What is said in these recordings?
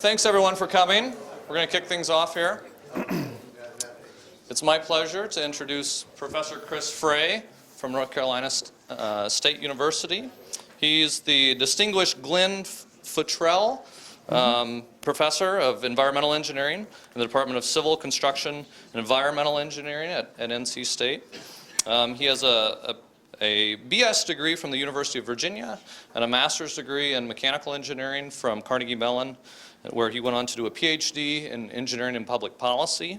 Thanks everyone for coming. We're going to kick things off here. It's my pleasure to introduce Professor Chris Frey from North Carolina State University. He's the distinguished Glenn Futrell Professor of Environmental Engineering in the Department of Civil Construction and Environmental Engineering at NC State. He has a BS degree from the University of Virginia and a master's degree in mechanical engineering from Carnegie Mellon, where he went on to do a PhD in engineering and public policy.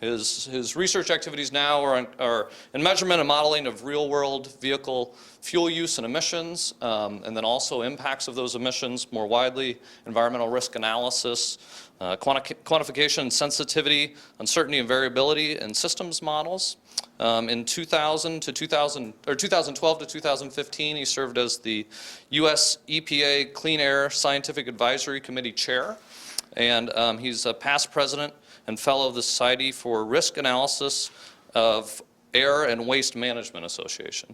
His research activities now are in measurement and modeling of real-world vehicle fuel use and emissions, and then also impacts of those emissions more widely, environmental risk analysis, quantification and sensitivity, uncertainty and variability in systems models. In 2012 to 2015, he served as the U.S. EPA Clean Air Scientific Advisory Committee Chair, and he's a past president and fellow of the Society for Risk Analysis of Air and Waste Management Association.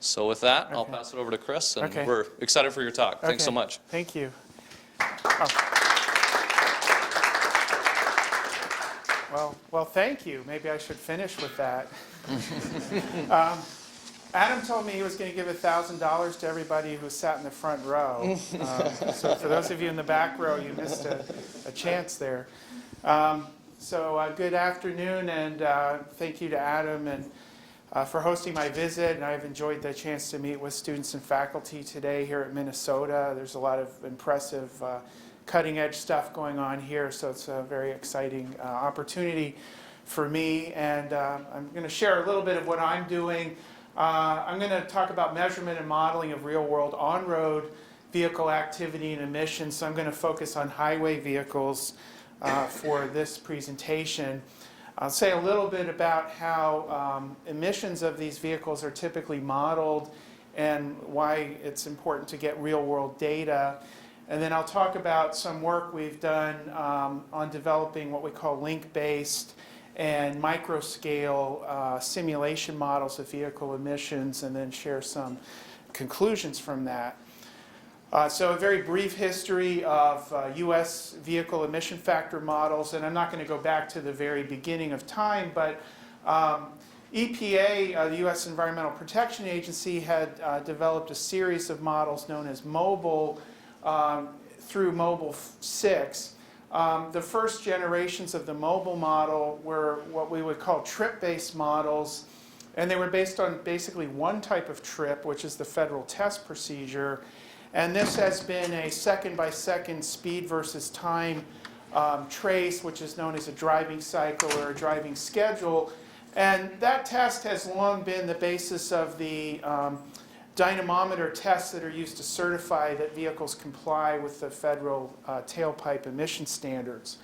So with that, I'll pass it over to Chris, and we're excited for your talk. Thanks so much. Thank you. Well, thank you. Maybe I should finish with that. Adam told me he was going to give $1,000 to everybody who sat in the front row. So for those of you in the back row, you missed a chance there. Good afternoon, and thank you to Adam and for hosting my visit. And I've enjoyed the chance to meet with students and faculty today here at Minnesota. There's a lot of impressive cutting-edge stuff going on here, so it's a very exciting opportunity for me. And I'm going to share a little bit of what I'm doing. I'm going to talk about measurement and modeling of real-world on-road vehicle activity and emissions. So I'm going to focus on highway vehicles for this presentation. I'll say a little bit about how emissions of these vehicles are typically modeled and why it's important to get real-world data. And then I'll talk about some work we've done on developing what we call link-based and microscale simulation models of vehicle emissions, and then share some conclusions from that. So a very brief history of U.S. vehicle emission factor models, and I'm not going to go back to the very beginning of time, but EPA, the U.S. Environmental Protection Agency, had developed a series of models known as MOBILE through MOBILE 6. The first generations of the MOBILE model were what we would call trip-based models, and they were based on basically one type of trip, which is the federal test procedure. And this has been a second-by-second speed versus time trace, which is known as a driving cycle or a driving schedule. And that test has long been the basis of the dynamometer tests that are used to certify that vehicles comply with the federal tailpipe emission standards.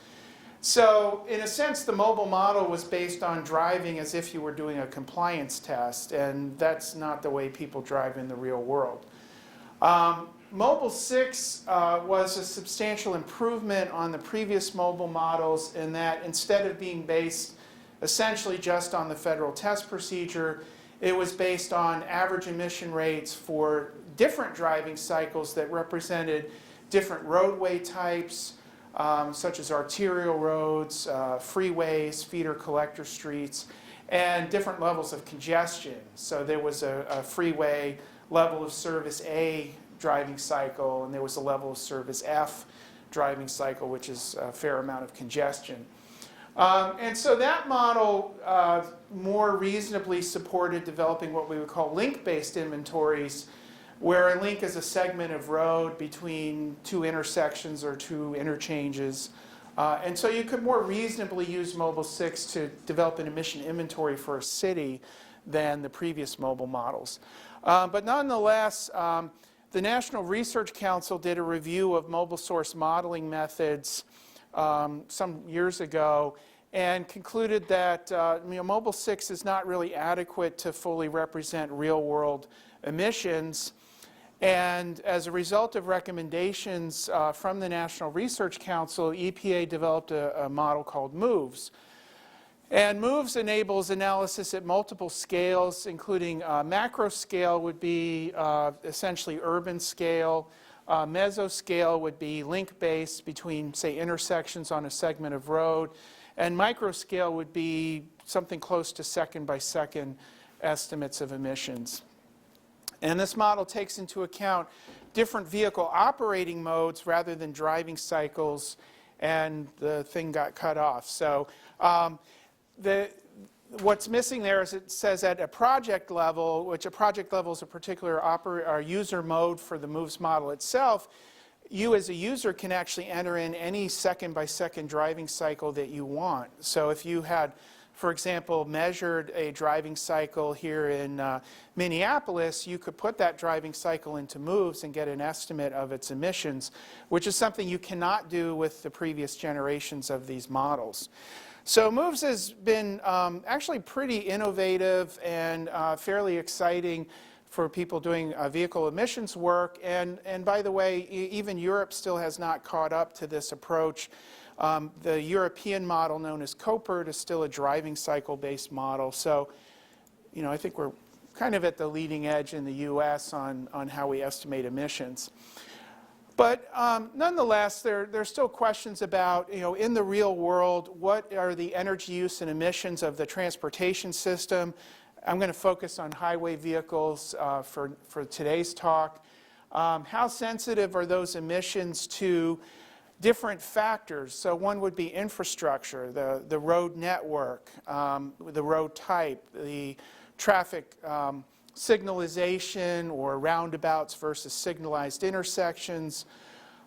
So in a sense, the MOBILE model was based on driving as if you were doing a compliance test, and that's not the way people drive in the real world. MOBILE 6 was a substantial improvement on the previous MOBILE models in that instead of being based essentially just on the federal test procedure, it was based on average emission rates for different driving cycles that represented different roadway types, such as arterial roads, freeways, feeder collector streets, and different levels of congestion. So there was a freeway level of service A driving cycle, and there was a level of service F driving cycle, which is a fair amount of congestion. And so that model more reasonably supported developing what we would call link-based inventories, where a link is a segment of road between two intersections or two interchanges. And so you could more reasonably use MOBILE 6 to develop an emission inventory for a city than the previous MOBILE models. But nonetheless, the National Research Council did a review of mobile source modeling methods some years ago and concluded that MOBILE 6 is not really adequate to fully represent real-world emissions. And as a result of recommendations from the National Research Council, EPA developed a model called MOVES. And MOVES enables analysis at multiple scales, including macro scale would be essentially urban scale, Mesoscale would be link-based between, say, intersections on a segment of road. And microscale would be something close to second-by-second estimates of emissions. And this model takes into account different vehicle operating modes rather than driving cycles, and the thing got cut off. So what's missing there is it says at a project level, which a project level is a particular user mode for the MOVES model itself, you as a user can actually enter in any second-by-second driving cycle that you want. So if you had, for example, measured a driving cycle here in Minneapolis, you could put that driving cycle into MOVES and get an estimate of its emissions, which is something you cannot do with the previous generations of these models. So MOVES has been actually pretty innovative and fairly exciting for people doing vehicle emissions work. And by the way, even Europe still has not caught up to this approach. The European model, known as COPERT, is still a driving cycle-based model. So, I think we're kind of at the leading edge in the US on how we estimate emissions. But nonetheless, there's still questions about, in the real world, what are the energy use and emissions of the transportation system? I'm going to focus on highway vehicles for today's talk. How sensitive are those emissions to different factors? So one would be infrastructure, the road network, the road type, the traffic signalization or roundabouts versus signalized intersections.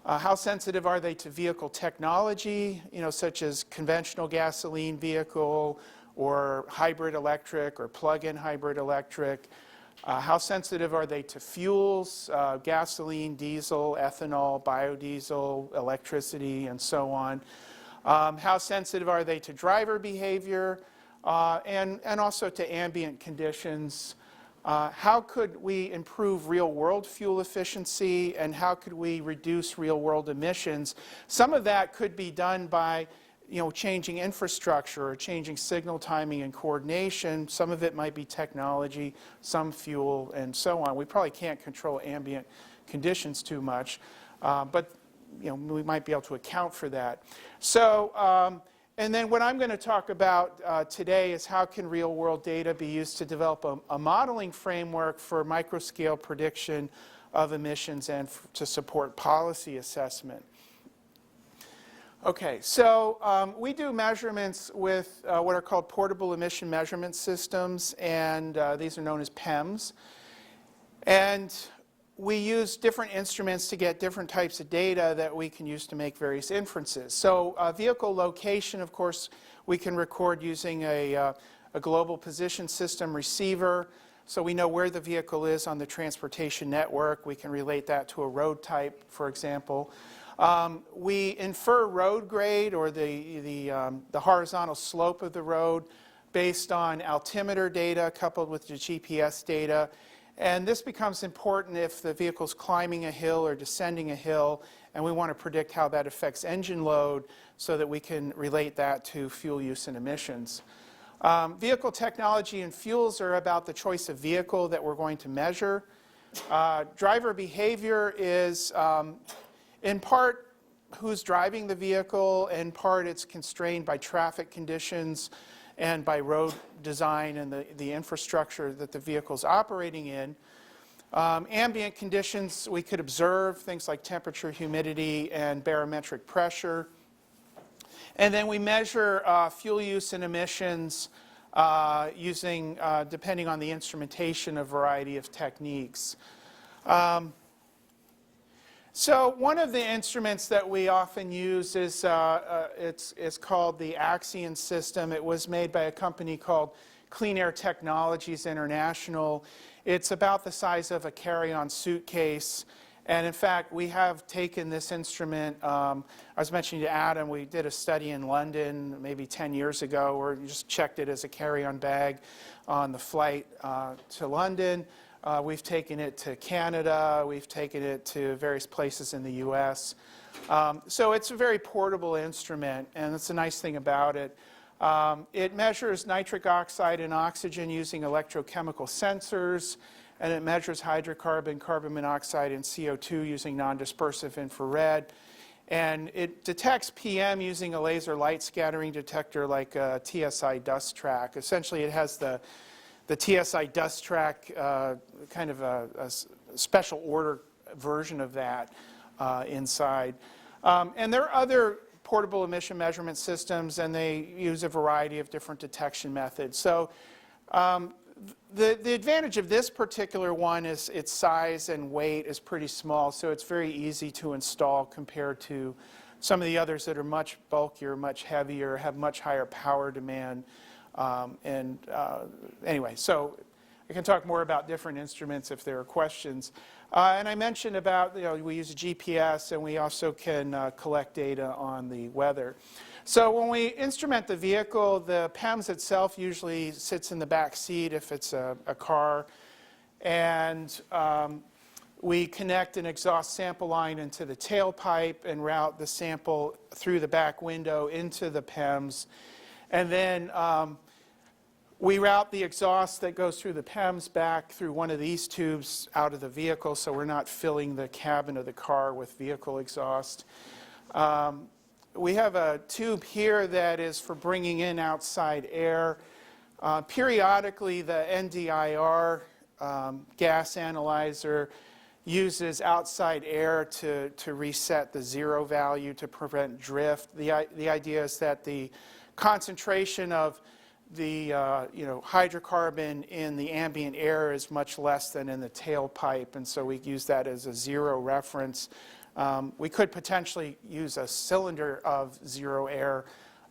How sensitive are they to vehicle technology, such as conventional gasoline vehicle or hybrid electric or plug-in hybrid electric? How sensitive are they to fuels, gasoline, diesel, ethanol, biodiesel, electricity, and so on? How sensitive are they to driver behavior and also to ambient conditions? How could we improve real-world fuel efficiency, and how could we reduce real-world emissions? Some of that could be done by changing infrastructure or changing signal timing and coordination. Some of it might be technology, some fuel, and so on. We probably can't control ambient conditions too much, but we might be able to account for that. So, and then what I'm going to talk about today is how can real-world data be used to develop a modeling framework for microscale prediction of emissions and to support policy assessment. Okay, so we do measurements with what are called portable emission measurement systems, and these are known as PEMs. And we use different instruments to get different types of data that we can use to make various inferences. So vehicle location, of course, we can record using a global position system receiver. So we know where the vehicle is on the transportation network. We can relate that to a road type, for example. We infer road grade, or the horizontal slope of the road, based on altimeter data coupled with the GPS data. And this becomes important if the vehicle's climbing a hill or descending a hill, and we want to predict how that affects engine load so that we can relate that to fuel use and emissions. Vehicle technology and fuels are about the choice of vehicle that we're going to measure. Driver behavior is in part who's driving the vehicle, in part it's constrained by traffic conditions and by road design and the infrastructure that the vehicle's operating in. Ambient conditions we could observe, things like temperature, humidity, and barometric pressure. And then we measure fuel use and emissions using, depending on the instrumentation, a variety of techniques. So one of the instruments that we often use is it's called the Axion system. It was made by a company called Clean Air Technologies International. It's about the size of a carry-on suitcase. And in fact, we have taken this instrument. I was mentioning to Adam, we did a study in London maybe 10 years ago where we just checked it as a carry-on bag on the flight to London. We've taken it to Canada. We've taken it to various places in the US. So it's a very portable instrument, and that's the nice thing about it. It measures nitric oxide and oxygen using electrochemical sensors, and it measures hydrocarbon, carbon monoxide, and CO2 using non-dispersive infrared. And it detects PM using a laser light scattering detector like a TSI dust track. Essentially, it has the TSI dust track, kind of a special order version of that inside. And there are other portable emission measurement systems, and they use a variety of different detection methods. So the advantage of this particular one is its size and weight is pretty small, so it's very easy to install compared to some of the others that are much bulkier, much heavier, have much higher power demand. Anyway, so I can talk more about different instruments if there are questions. And I mentioned about, we use a GPS, and we also can collect data on the weather. So when we instrument the vehicle, the PEMS itself usually sits in the back seat if it's a car. And we connect an exhaust sample line into the tailpipe and route the sample through the back window into the PEMS. And then we route the exhaust that goes through the PEMS back through one of these tubes out of the vehicle, so we're not filling the cabin of the car with vehicle exhaust. We have a tube here that is for bringing in outside air. Periodically, the NDIR gas analyzer uses outside air to reset the zero value to prevent drift. The idea is that the concentration of the hydrocarbon in the ambient air is much less than in the tailpipe, and so we use that as a zero reference. We could potentially use a cylinder of zero air.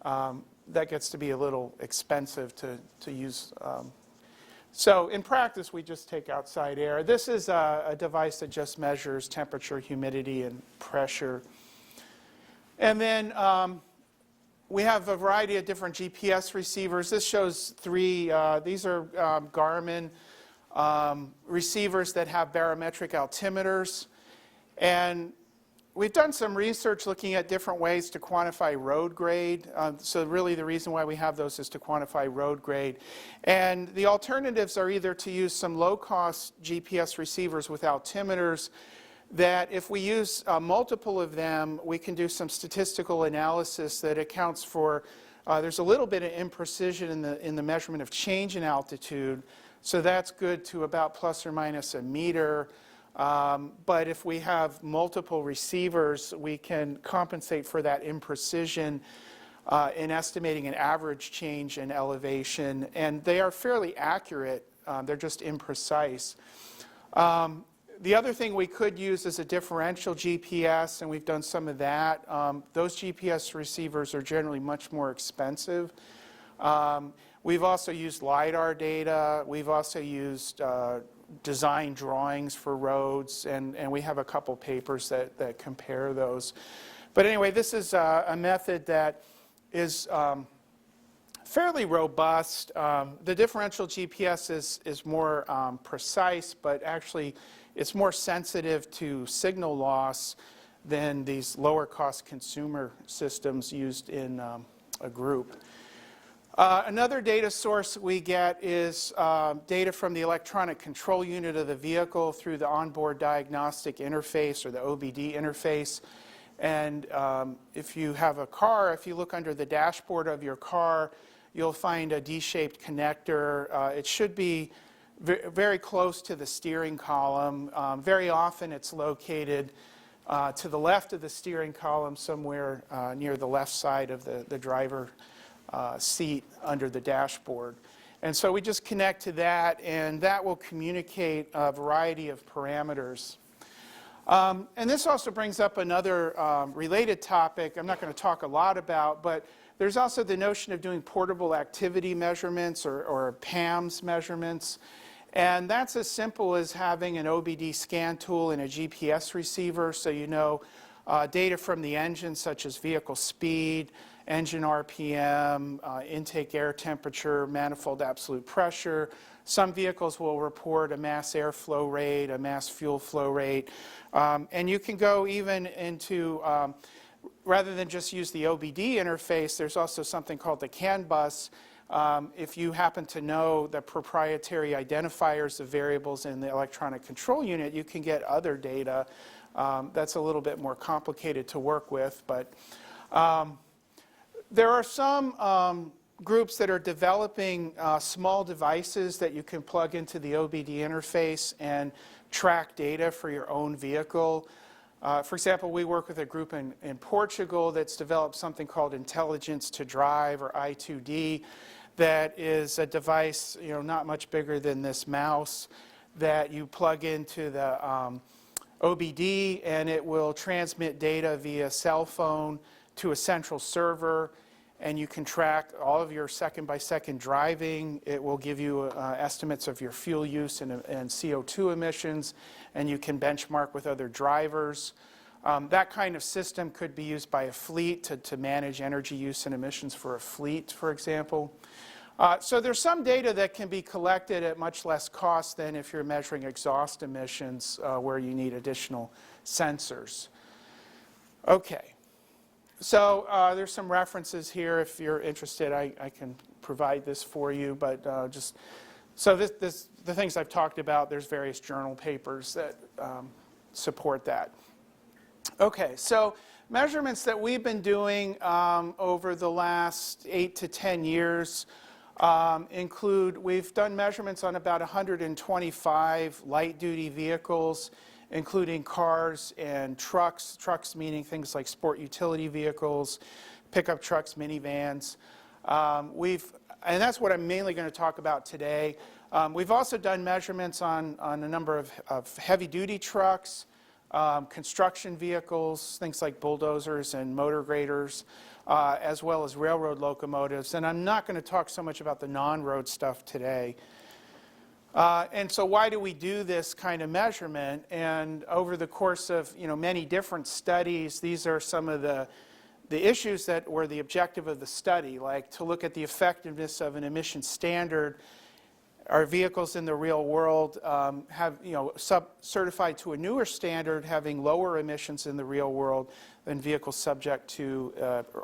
That gets to be a little expensive to use. So in practice, we just take outside air. This is a device that just measures temperature, humidity, and pressure. And then we have a variety of different GPS receivers. This shows three. These are Garmin receivers that have barometric altimeters. And we've done some research looking at different ways to quantify road grade. So really the reason why we have those is to quantify road grade. And the alternatives are either to use some low-cost GPS receivers with altimeters that if we use multiple of them, we can do some statistical analysis that accounts for, there's a little bit of imprecision in the measurement of change in altitude. So that's good to about plus or minus a meter. But if we have multiple receivers, we can compensate for that imprecision in estimating an average change in elevation. And they are fairly accurate. They're just imprecise. The other thing we could use is a differential GPS, and we've done some of that. Those GPS receivers are generally much more expensive. We've also used LiDAR data. We've also used design drawings for roads, and we have a couple papers that compare those. But anyway, this is a method that is fairly robust. The differential GPS is more precise, but actually it's more sensitive to signal loss than these lower cost consumer systems used in a group. Another data source we get is data from the electronic control unit of the vehicle through the onboard diagnostic interface, or the OBD interface. And if you have a car, if you look under the dashboard of your car, you'll find a D-shaped connector. It should be very close to the steering column. Very often it's located to the left of the steering column, somewhere near the left side of the driver seat under the dashboard. And so we just connect to that, and that will communicate a variety of parameters. And this also brings up another related topic I'm not going to talk a lot about, but there's also the notion of doing portable activity measurements or PAMS measurements. And that's as simple as having an OBD scan tool and a GPS receiver, so you know data from the engine, such as vehicle speed, engine RPM, intake air temperature, manifold absolute pressure. Some vehicles will report a mass airflow rate, a mass fuel flow rate. And you can go even into, rather than just use the OBD interface, there's also something called the CAN bus, If you happen to know the proprietary identifiers of variables in the electronic control unit, you can get other data. That's a little bit more complicated to work with, but there are some groups that are developing small devices that you can plug into the OBD interface and track data for your own vehicle. For example, we work with a group in Portugal that's developed something called Intelligence to Drive, or I2D, that is a device, not much bigger than this mouse, that you plug into the OBD, and it will transmit data via cell phone to a central server, and you can track all of your second-by-second driving. It will give you estimates of your fuel use and CO2 emissions, and you can benchmark with other drivers. That kind of system could be used by a fleet to manage energy use and emissions for a fleet, for example. So there's some data that can be collected at much less cost than if you're measuring exhaust emissions where you need additional sensors. Okay. So there's some references here. If you're interested, I can provide this for you. But so the things I've talked about, there's various journal papers that support that. Okay, so measurements that we've been doing over the last 8 to 10 years include, we've done measurements on about 125 light-duty vehicles, including cars and trucks, meaning things like sport utility vehicles, pickup trucks, minivans. And that's what I'm mainly going to talk about today. We've also done measurements on a number of heavy-duty trucks, construction vehicles, things like bulldozers and motor graders, as well as railroad locomotives. And I'm not going to talk so much about the non-road stuff today. And so why do we do this kind of measurement? And over the course of many different studies, these are some of the issues that were the objective of the study, like to look at the effectiveness of an emission standard. Our vehicles in the real world have certified to a newer standard, having lower emissions in the real world than vehicles subject to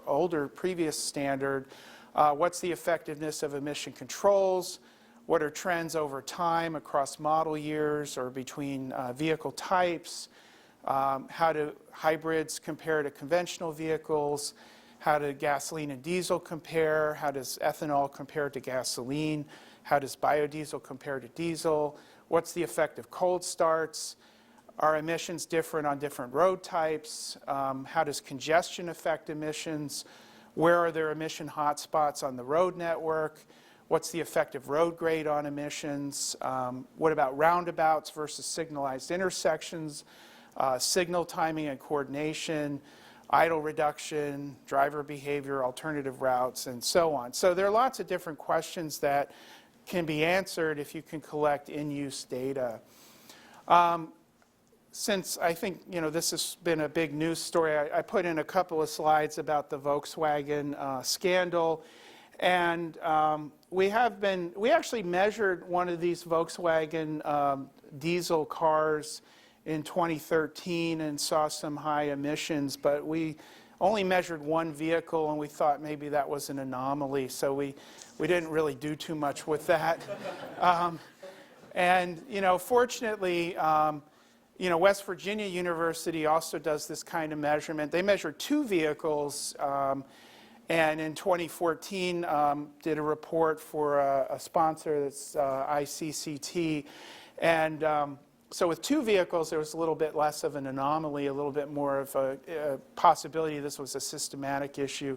older previous standard. What's the effectiveness of emission controls? What are trends over time across model years or between vehicle types? How do hybrids compare to conventional vehicles? How do gasoline and diesel compare? How does ethanol compare to gasoline? How does biodiesel compare to diesel? What's the effect of cold starts? Are emissions different on different road types? How does congestion affect emissions? Where are there emission hotspots on the road network? What's the effect of road grade on emissions? What about roundabouts versus signalized intersections? Signal timing and coordination, idle reduction, driver behavior, alternative routes, and so on. So there are lots of different questions that can be answered if you can collect in-use data. Since I think this has been a big news story, I put in a couple of slides about the Volkswagen scandal. And we actually measured one of these Volkswagen diesel cars in 2013 and saw some high emissions, but we only measured one vehicle and we thought maybe that was an anomaly, so we didn't really do too much with that. Fortunately, West Virginia University also does this kind of measurement. They measure two vehicles. And in 2014, did a report for a sponsor that's ICCT. And so with two vehicles, there was a little bit less of an anomaly, a little bit more of a possibility this was a systematic issue.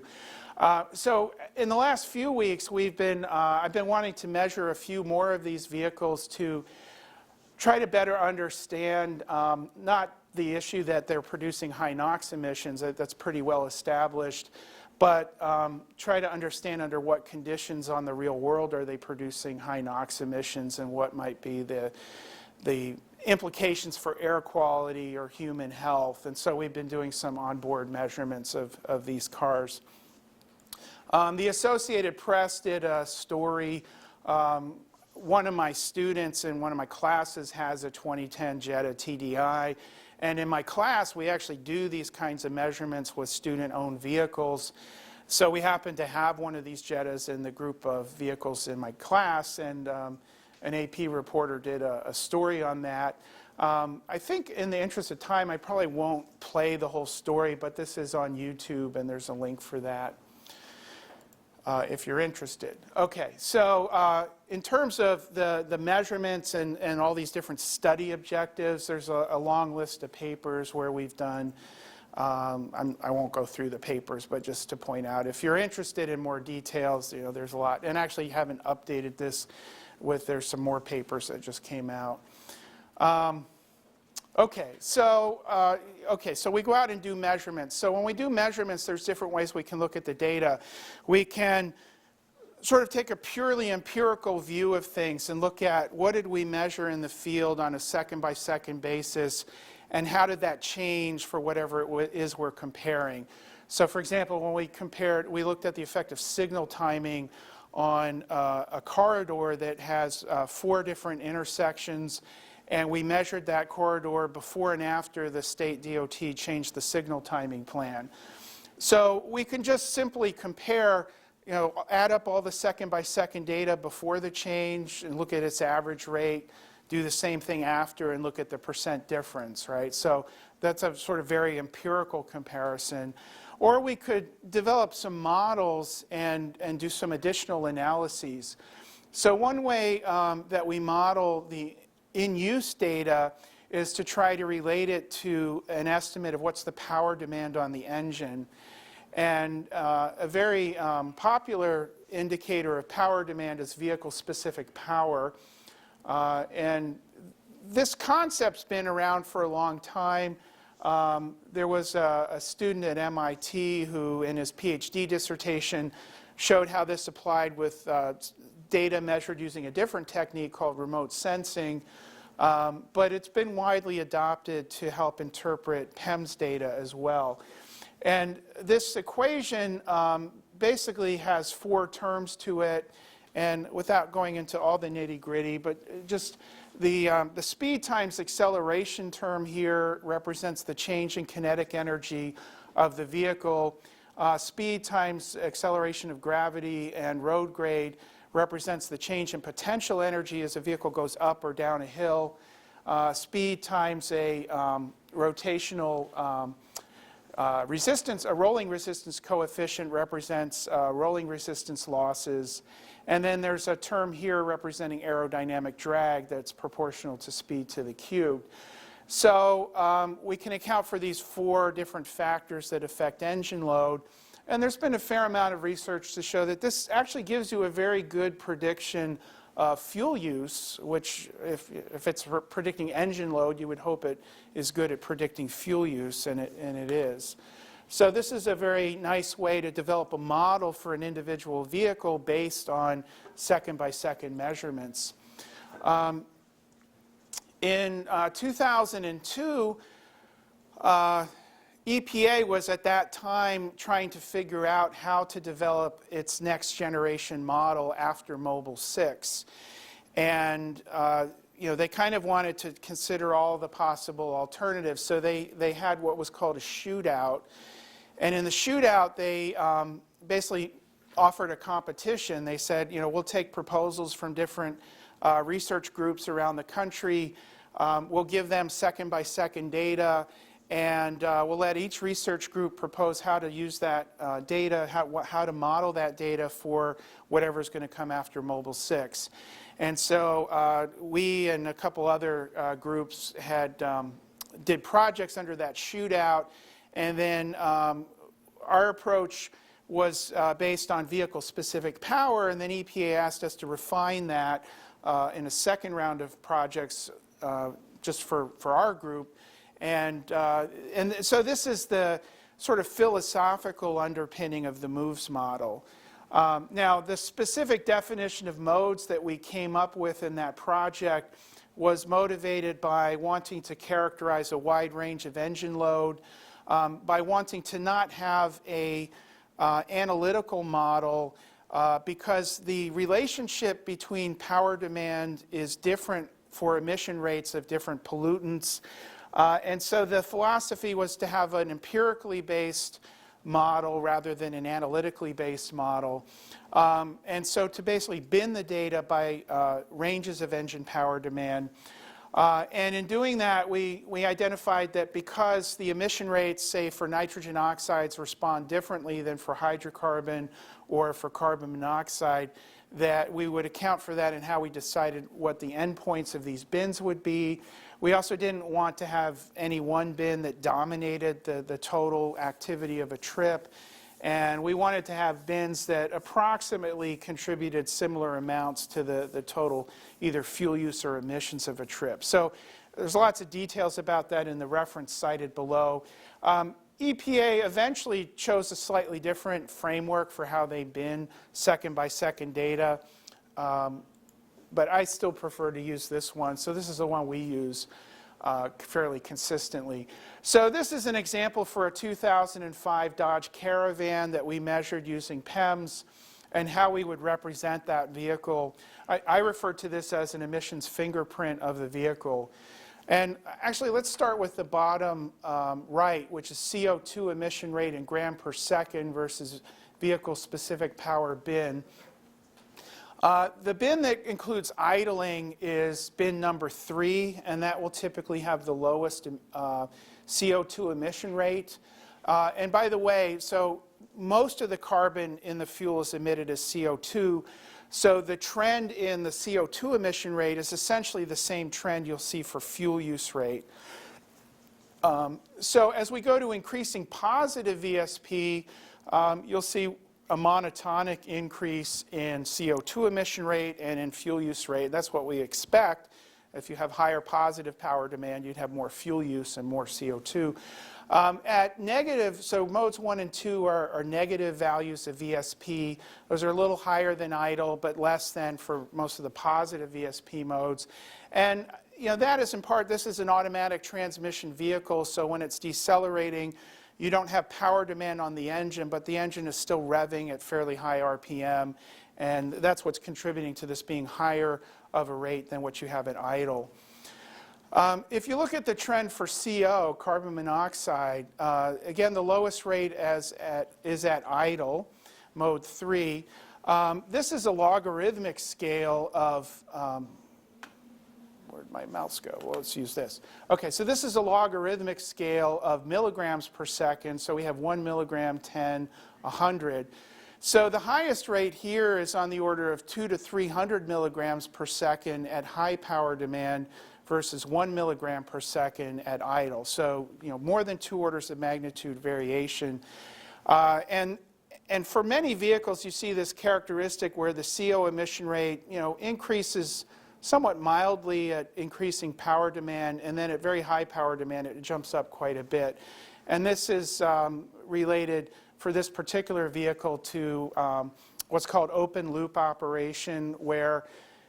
So in the last few weeks, I've been wanting to measure a few more of these vehicles to try to better understand not the issue that they're producing high NOx emissions, that's pretty well established, but try to understand under what conditions on the real world are they producing high NOx emissions and what might be the implications for air quality or human health. And so we've been doing some onboard measurements of these cars. The Associated Press did a story. One of my students in one of my classes has a 2010 Jetta TDI. And in my class, we actually do these kinds of measurements with student-owned vehicles. So we happened to have one of these Jettas in the group of vehicles in my class, and an AP reporter did a story on that. I think in the interest of time, I probably won't play the whole story, but this is on YouTube, and there's a link for that if you're interested. Okay, so in terms of the measurements and all these different study objectives, there's a long list of papers where we've done, I won't go through the papers, but just to point out, if you're interested in more details, there's a lot. And actually, you haven't updated this there's some more papers that just came out. Okay, so we go out and do measurements. So when we do measurements, there's different ways we can look at the data. We can sort of take a purely empirical view of things and look at what did we measure in the field on a second-by-second basis, and how did that change for whatever it is we're comparing. So for example, when we looked at the effect of signal timing on a corridor that has 4 different intersections, and we measured that corridor before and after the state DOT changed the signal timing plan. So we can just simply compare, add up all the second-by-second data before the change and look at its average rate, do the same thing after and look at the percent difference, right? So that's a sort of very empirical comparison. Or we could develop some models and do some additional analyses. So one way that we model the in-use data is to try to relate it to an estimate of what's the power demand on the engine. And a very popular indicator of power demand is vehicle-specific power. And this concept's been around for a long time. There was a student at MIT who, in his PhD dissertation, showed how this applied with data measured using a different technique called remote sensing. But it's been widely adopted to help interpret PEMS data as well. And this equation basically has 4 terms to it. And without going into all the nitty-gritty, but just the speed times acceleration term here represents the change in kinetic energy of the vehicle. Speed times acceleration of gravity and road grade represents the change in potential energy as a vehicle goes up or down a hill. Speed times a rotational resistance, a rolling resistance coefficient represents rolling resistance losses. And then there's a term here representing aerodynamic drag that's proportional to speed to the cubed. So we can account for these 4 different factors that affect engine load. And there's been a fair amount of research to show that this actually gives you a very good prediction of fuel use, which if it's predicting engine load, you would hope it is good at predicting fuel use, and it is. So this is a very nice way to develop a model for an individual vehicle based on second-by-second measurements. In 2002, EPA was at that time trying to figure out how to develop its next generation model after Mobile 6. And they kind of wanted to consider all the possible alternatives. So they had what was called a shootout. And in the shootout, they basically offered a competition. They said, we'll take proposals from different research groups around the country. We'll give them second-by-second data. And we'll let each research group propose how to use that data, how to model that data for whatever's going to come after Mobile 6. And so we and a couple other groups did projects under that shootout. And then our approach was based on vehicle-specific power. And then EPA asked us to refine that in a second round of projects just for our group. And so this is the sort of philosophical underpinning of the MOVES model. Now, the specific definition of modes that we came up with in that project was motivated by wanting to characterize a wide range of engine load, by wanting to not have a analytical model because the relationship between power demand is different for emission rates of different pollutants. And so the philosophy was to have an empirically based model rather than an analytically based model. And so to basically bin the data by ranges of engine power demand. And in doing that, we identified that because the emission rates, say for nitrogen oxides, respond differently than for hydrocarbon or for carbon monoxide, that we would account for that in how we decided what the endpoints of these bins would be. We also didn't want to have any one bin that dominated the total activity of a trip. And we wanted to have bins that approximately contributed similar amounts to the total either fuel use or emissions of a trip. So there's lots of details about that in the reference cited below. EPA eventually chose a slightly different framework for how they bin second-by-second data, but I still prefer to use this one. So this is the one we use fairly consistently. So this is an example for a 2005 Dodge Caravan that we measured using PEMS and how we would represent that vehicle. I refer to this as an emissions fingerprint of the vehicle. And actually, let's start with the bottom right, which is CO2 emission rate in gram per second versus vehicle-specific power bin. The bin that includes idling is bin number 3, and that will typically have the lowest CO2 emission rate. And by the way, so most of the carbon in the fuel is emitted as CO2. So the trend in the CO2 emission rate is essentially the same trend you'll see for fuel use rate. So as we go to increasing positive VSP, you'll see a monotonic increase in CO2 emission rate and in fuel use rate. That's what we expect. If you have higher positive power demand, you'd have more fuel use and more CO2. At negative, so modes 1 and 2 are negative values of VSP. Those are a little higher than idle, but less than for most of the positive VSP modes. And that is in part, this is an automatic transmission vehicle, so when it's decelerating, you don't have power demand on the engine, but the engine is still revving at fairly high RPM, and that's what's contributing to this being higher of a rate than what you have at idle. If you look at the trend for CO, carbon monoxide, again, the lowest rate is at idle, mode 3. This is a logarithmic scale of, where'd my mouse go? Well, let's use this. Okay, so this is a logarithmic scale of milligrams per second. So we have 1 milligram, 10, 100. So the highest rate here is on the order of 200 to 300 milligrams per second at high power demand versus 1 milligram per second at idle. So, more than 2 orders of magnitude variation. And for many vehicles, you see this characteristic where the CO emission rate, increases somewhat mildly at increasing power demand, and then at very high power demand, it jumps up quite a bit. And this is related for this particular vehicle to what's called open loop operation, where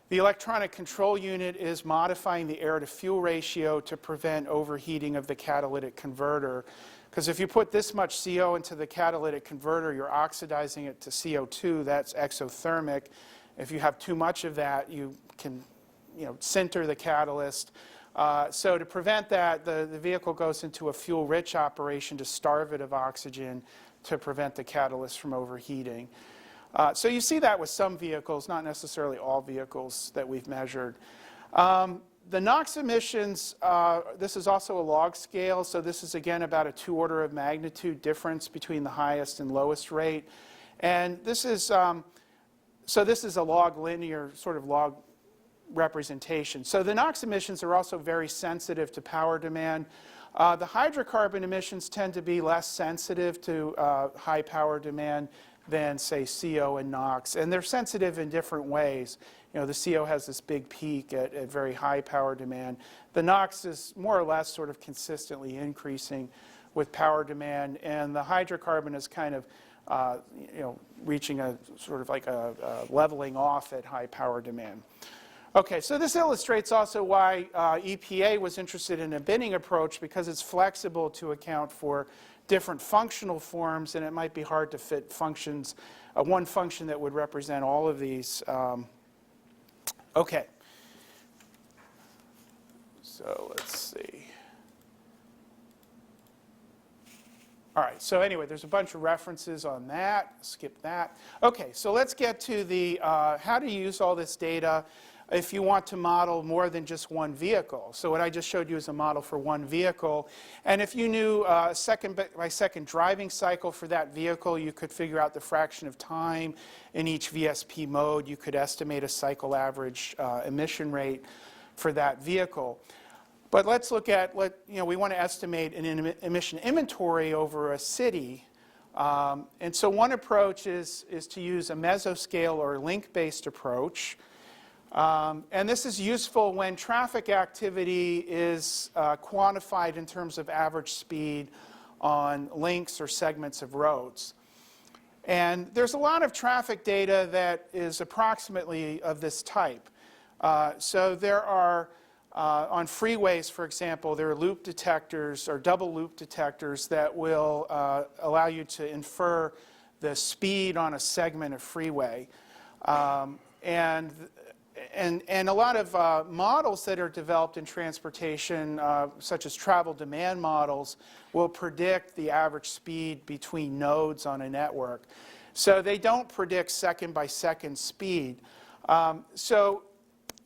the electronic control unit is modifying the air-to-fuel ratio to prevent overheating of the catalytic converter. Because if you put this much CO into the catalytic converter, you're oxidizing it to CO2. That's exothermic. If you have too much of that, you can sinter the catalyst. So to prevent that, the vehicle goes into a fuel-rich operation to starve it of oxygen to prevent the catalyst from overheating. So you see that with some vehicles, not necessarily all vehicles that we've measured. The NOx emissions, this is also a log scale, so this is again about a 2 order of magnitude difference between the highest and lowest rate. And this is, so this is a log linear, sort of log representation. So the NOx emissions are also very sensitive to power demand. The hydrocarbon emissions tend to be less sensitive to high power demand than, say, CO and NOx. And they're sensitive in different ways. The CO has this big peak at very high power demand. The NOx is more or less sort of consistently increasing with power demand. And the hydrocarbon is kind of, reaching a sort of like a leveling off at high power demand. Okay, so this illustrates also why EPA was interested in a binning approach, because it's flexible to account for different functional forms, and it might be hard to fit functions, one function that would represent all of these. Okay, so let's see. All right, so anyway, there's a bunch of references on that. Skip that. Okay, so let's get to the how to use all this data if you want to model more than just one vehicle. So what I just showed you is a model for one vehicle. And if you knew a second-by-second driving cycle for that vehicle, you could figure out the fraction of time in each VSP mode. You could estimate a cycle average emission rate for that vehicle. But let's look at, we want to estimate an emission inventory over a city. And so one approach is to use a mesoscale or link-based approach. And this is useful when traffic activity is quantified in terms of average speed on links or segments of roads. And there's a lot of traffic data that is approximately of this type. So there are on freeways, for example, there are loop detectors or double loop detectors that will allow you to infer the speed on a segment of freeway. And a lot of models that are developed in transportation, such as travel demand models, will predict the average speed between nodes on a network. So they don't predict second-by-second speed. So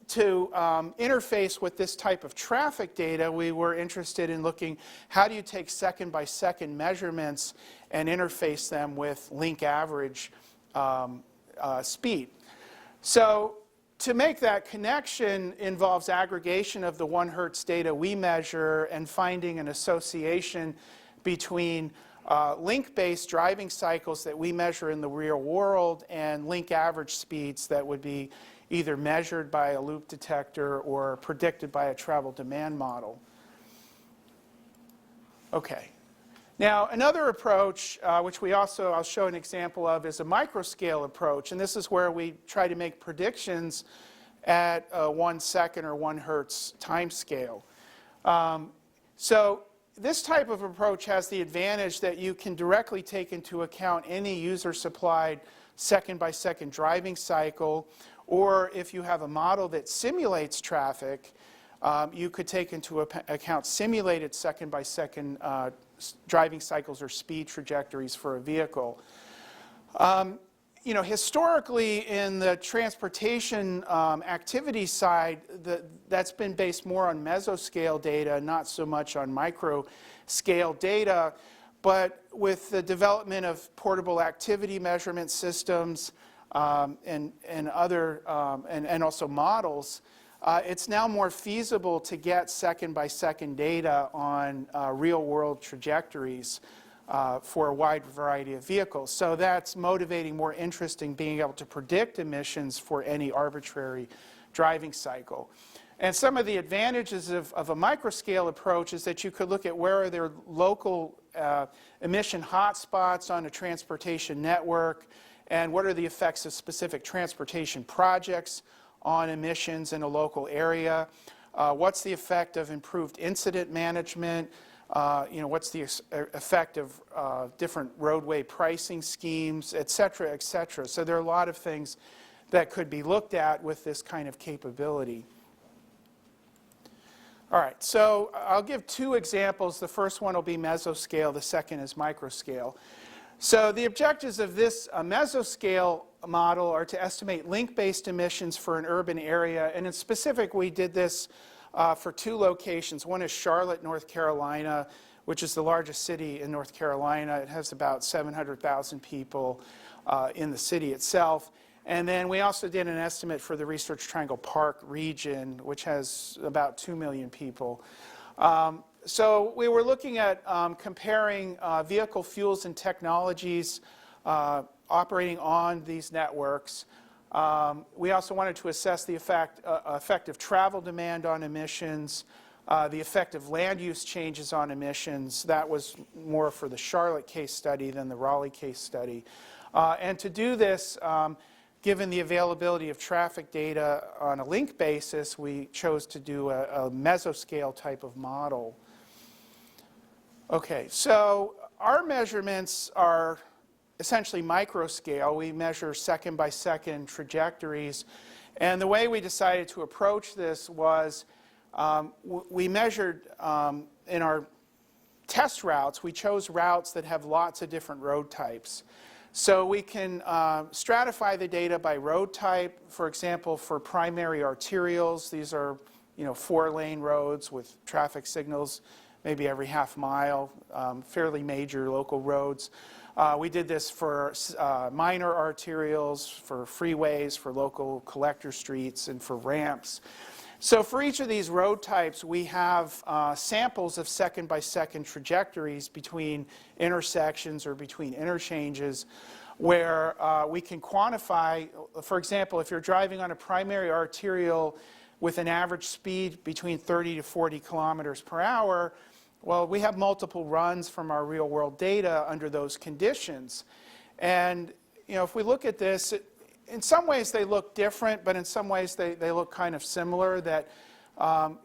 to interface with this type of traffic data, we were interested in looking how do you take second-by-second measurements and interface them with link average speed. So to make that connection involves aggregation of the 1 Hertz data we measure and finding an association between link-based driving cycles that we measure in the real world and link average speeds that would be either measured by a loop detector or predicted by a travel demand model. Okay. Now, another approach, which I'll show an example of, is a microscale approach. And this is where we try to make predictions at a 1 second or 1 Hertz time scale. So this type of approach has the advantage that you can directly take into account any user-supplied second-by-second driving cycle, or if you have a model that simulates traffic, you could take into account simulated second-by-second driving cycles or speed trajectories for a vehicle. Historically in the transportation activity side, that's been based more on mesoscale data, not so much on microscale data. But with the development of portable activity measurement systems and also models, it's now more feasible to get second-by-second data on real-world trajectories for a wide variety of vehicles. So that's motivating more interest in being able to predict emissions for any arbitrary driving cycle. And some of the advantages of a microscale approach is that you could look at where are there local emission hotspots on a transportation network, and what are the effects of specific transportation projects on emissions in a local area. What's the effect of improved incident management? What's the effect of different roadway pricing schemes, et cetera, et cetera. So there are a lot of things that could be looked at with this kind of capability. All right, so I'll give 2 examples. The first one will be mesoscale, the second is microscale. So the objectives of this mesoscale model are to estimate link-based emissions for an urban area, and in specific we did this for 2 locations. One is Charlotte, North Carolina, which is the largest city in North Carolina. It has about 700,000 people in the city itself. And then we also did an estimate for the Research Triangle Park region, which has about 2 million people. So we were looking at comparing vehicle fuels and technologies operating on these networks. We also wanted to assess the effect of travel demand on emissions, the effect of land use changes on emissions. That was more for the Charlotte case study than the Raleigh case study. And to do this, given the availability of traffic data on a link basis, we chose to do a mesoscale type of model. Okay, so our measurements are essentially microscale. We measure second-by-second trajectories. And the way we decided to approach this was we measured in our test routes, we chose routes that have lots of different road types. So we can stratify the data by road type. For example, for primary arterials, these are 4-lane roads with traffic signals maybe every half mile, fairly major local roads. We did this for minor arterials, for freeways, for local collector streets, and for ramps. So for each of these road types, we have samples of second-by-second trajectories between intersections or between interchanges where we can quantify, for example, if you're driving on a primary arterial with an average speed between 30 to 40 kilometers per hour, well, we have multiple runs from our real-world data under those conditions. And if we look at this, in some ways they look different, but in some ways they look kind of similar. That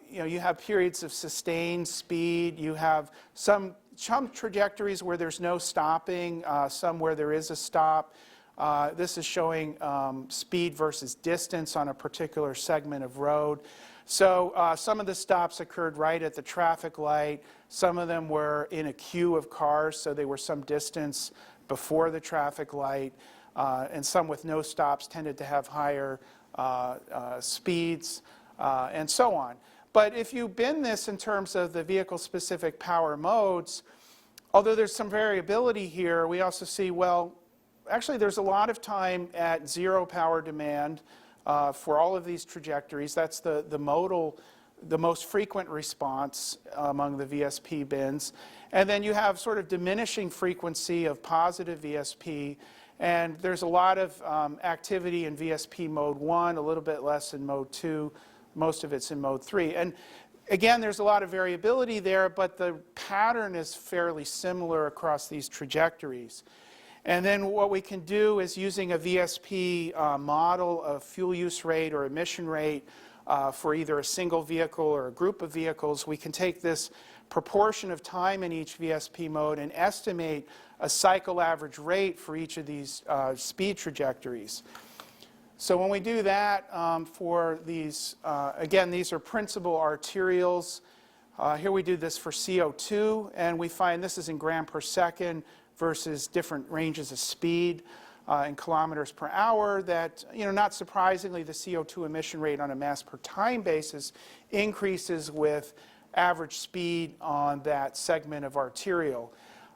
you have periods of sustained speed. You have some trajectories where there's no stopping, some where there is a stop. This is showing speed versus distance on a particular segment of road. So some of the stops occurred right at the traffic light. Some of them were in a queue of cars, so they were some distance before the traffic light. And some with no stops tended to have higher speeds, and so on. But if you bin this in terms of the vehicle-specific power modes, although there's some variability here, we also see, well, actually there's a lot of time at zero power demand for all of these trajectories. That's the most frequent response among the VSP bins. And then you have sort of diminishing frequency of positive VSP. And there's a lot of activity in VSP mode 1, a little bit less in mode 2. Most of it's in mode 3. And again, there's a lot of variability there, but the pattern is fairly similar across these trajectories. And then what we can do is, using a VSP model of fuel use rate or emission rate for either a single vehicle or a group of vehicles, we can take this proportion of time in each VSP mode and estimate a cycle average rate for each of these speed trajectories. So when we do that for these, again, these are principal arterials. Here we do this for CO2, and we find this is in gram per second versus different ranges of speed in kilometers per hour. That, not surprisingly, the CO2 emission rate on a mass per time basis increases with average speed on that segment of arterial.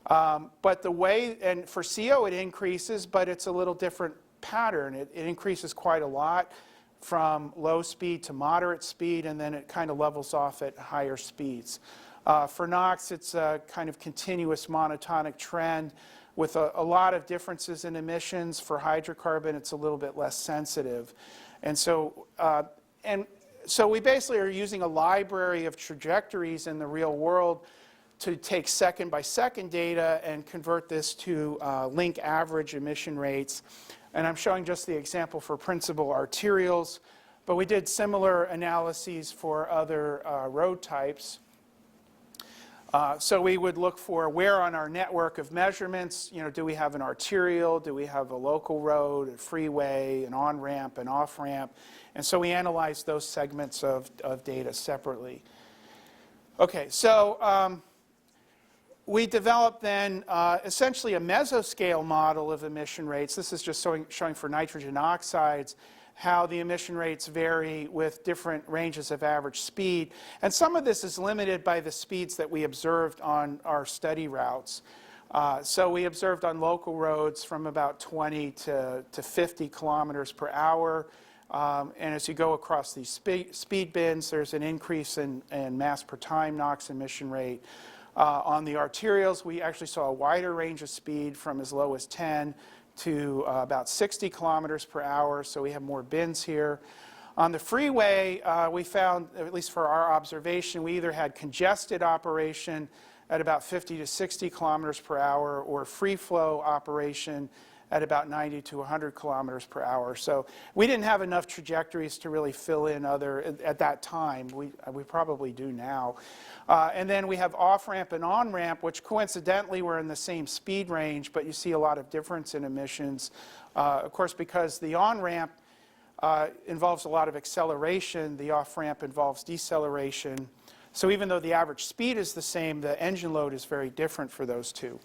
But the way, and for CO it increases, but it's a little different pattern. It increases quite a lot from low speed to moderate speed, and then it kind of levels off at higher speeds. For NOx, it's a kind of continuous monotonic trend with a lot of differences in emissions. For hydrocarbon, it's a little bit less sensitive. And so we basically are using a library of trajectories in the real world to take second-by-second data and convert this to link average emission rates. And I'm showing just the example for principal arterials, but we did similar analyses for other road types. So we would look for where on our network of measurements, do we have an arterial, do we have a local road, a freeway, an on-ramp, an off-ramp, and so we analyzed those segments of data separately. Okay, so we developed then essentially a mesoscale model of emission rates. This is just showing for nitrogen oxides how the emission rates vary with different ranges of average speed. And some of this is limited by the speeds that we observed on our study routes. So we observed on local roads from about 20 to 50 kilometers per hour. And as you go across these speed bins, there's an increase in mass per time NOx emission rate. On the arterials, we actually saw a wider range of speed from as low as 10 to about 60 kilometers per hour, so we have more bins here. On the freeway, we found, at least for our observation, we either had congested operation at about 50 to 60 kilometers per hour or free flow operation at about 90 to 100 kilometers per hour. So we didn't have enough trajectories to really fill in other, at that time. We probably do now. And then we have off-ramp and on-ramp, which coincidentally were in the same speed range, but you see a lot of difference in emissions. Of course, because the on-ramp involves a lot of acceleration, the off-ramp involves deceleration. So even though the average speed is the same, the engine load is very different for those two.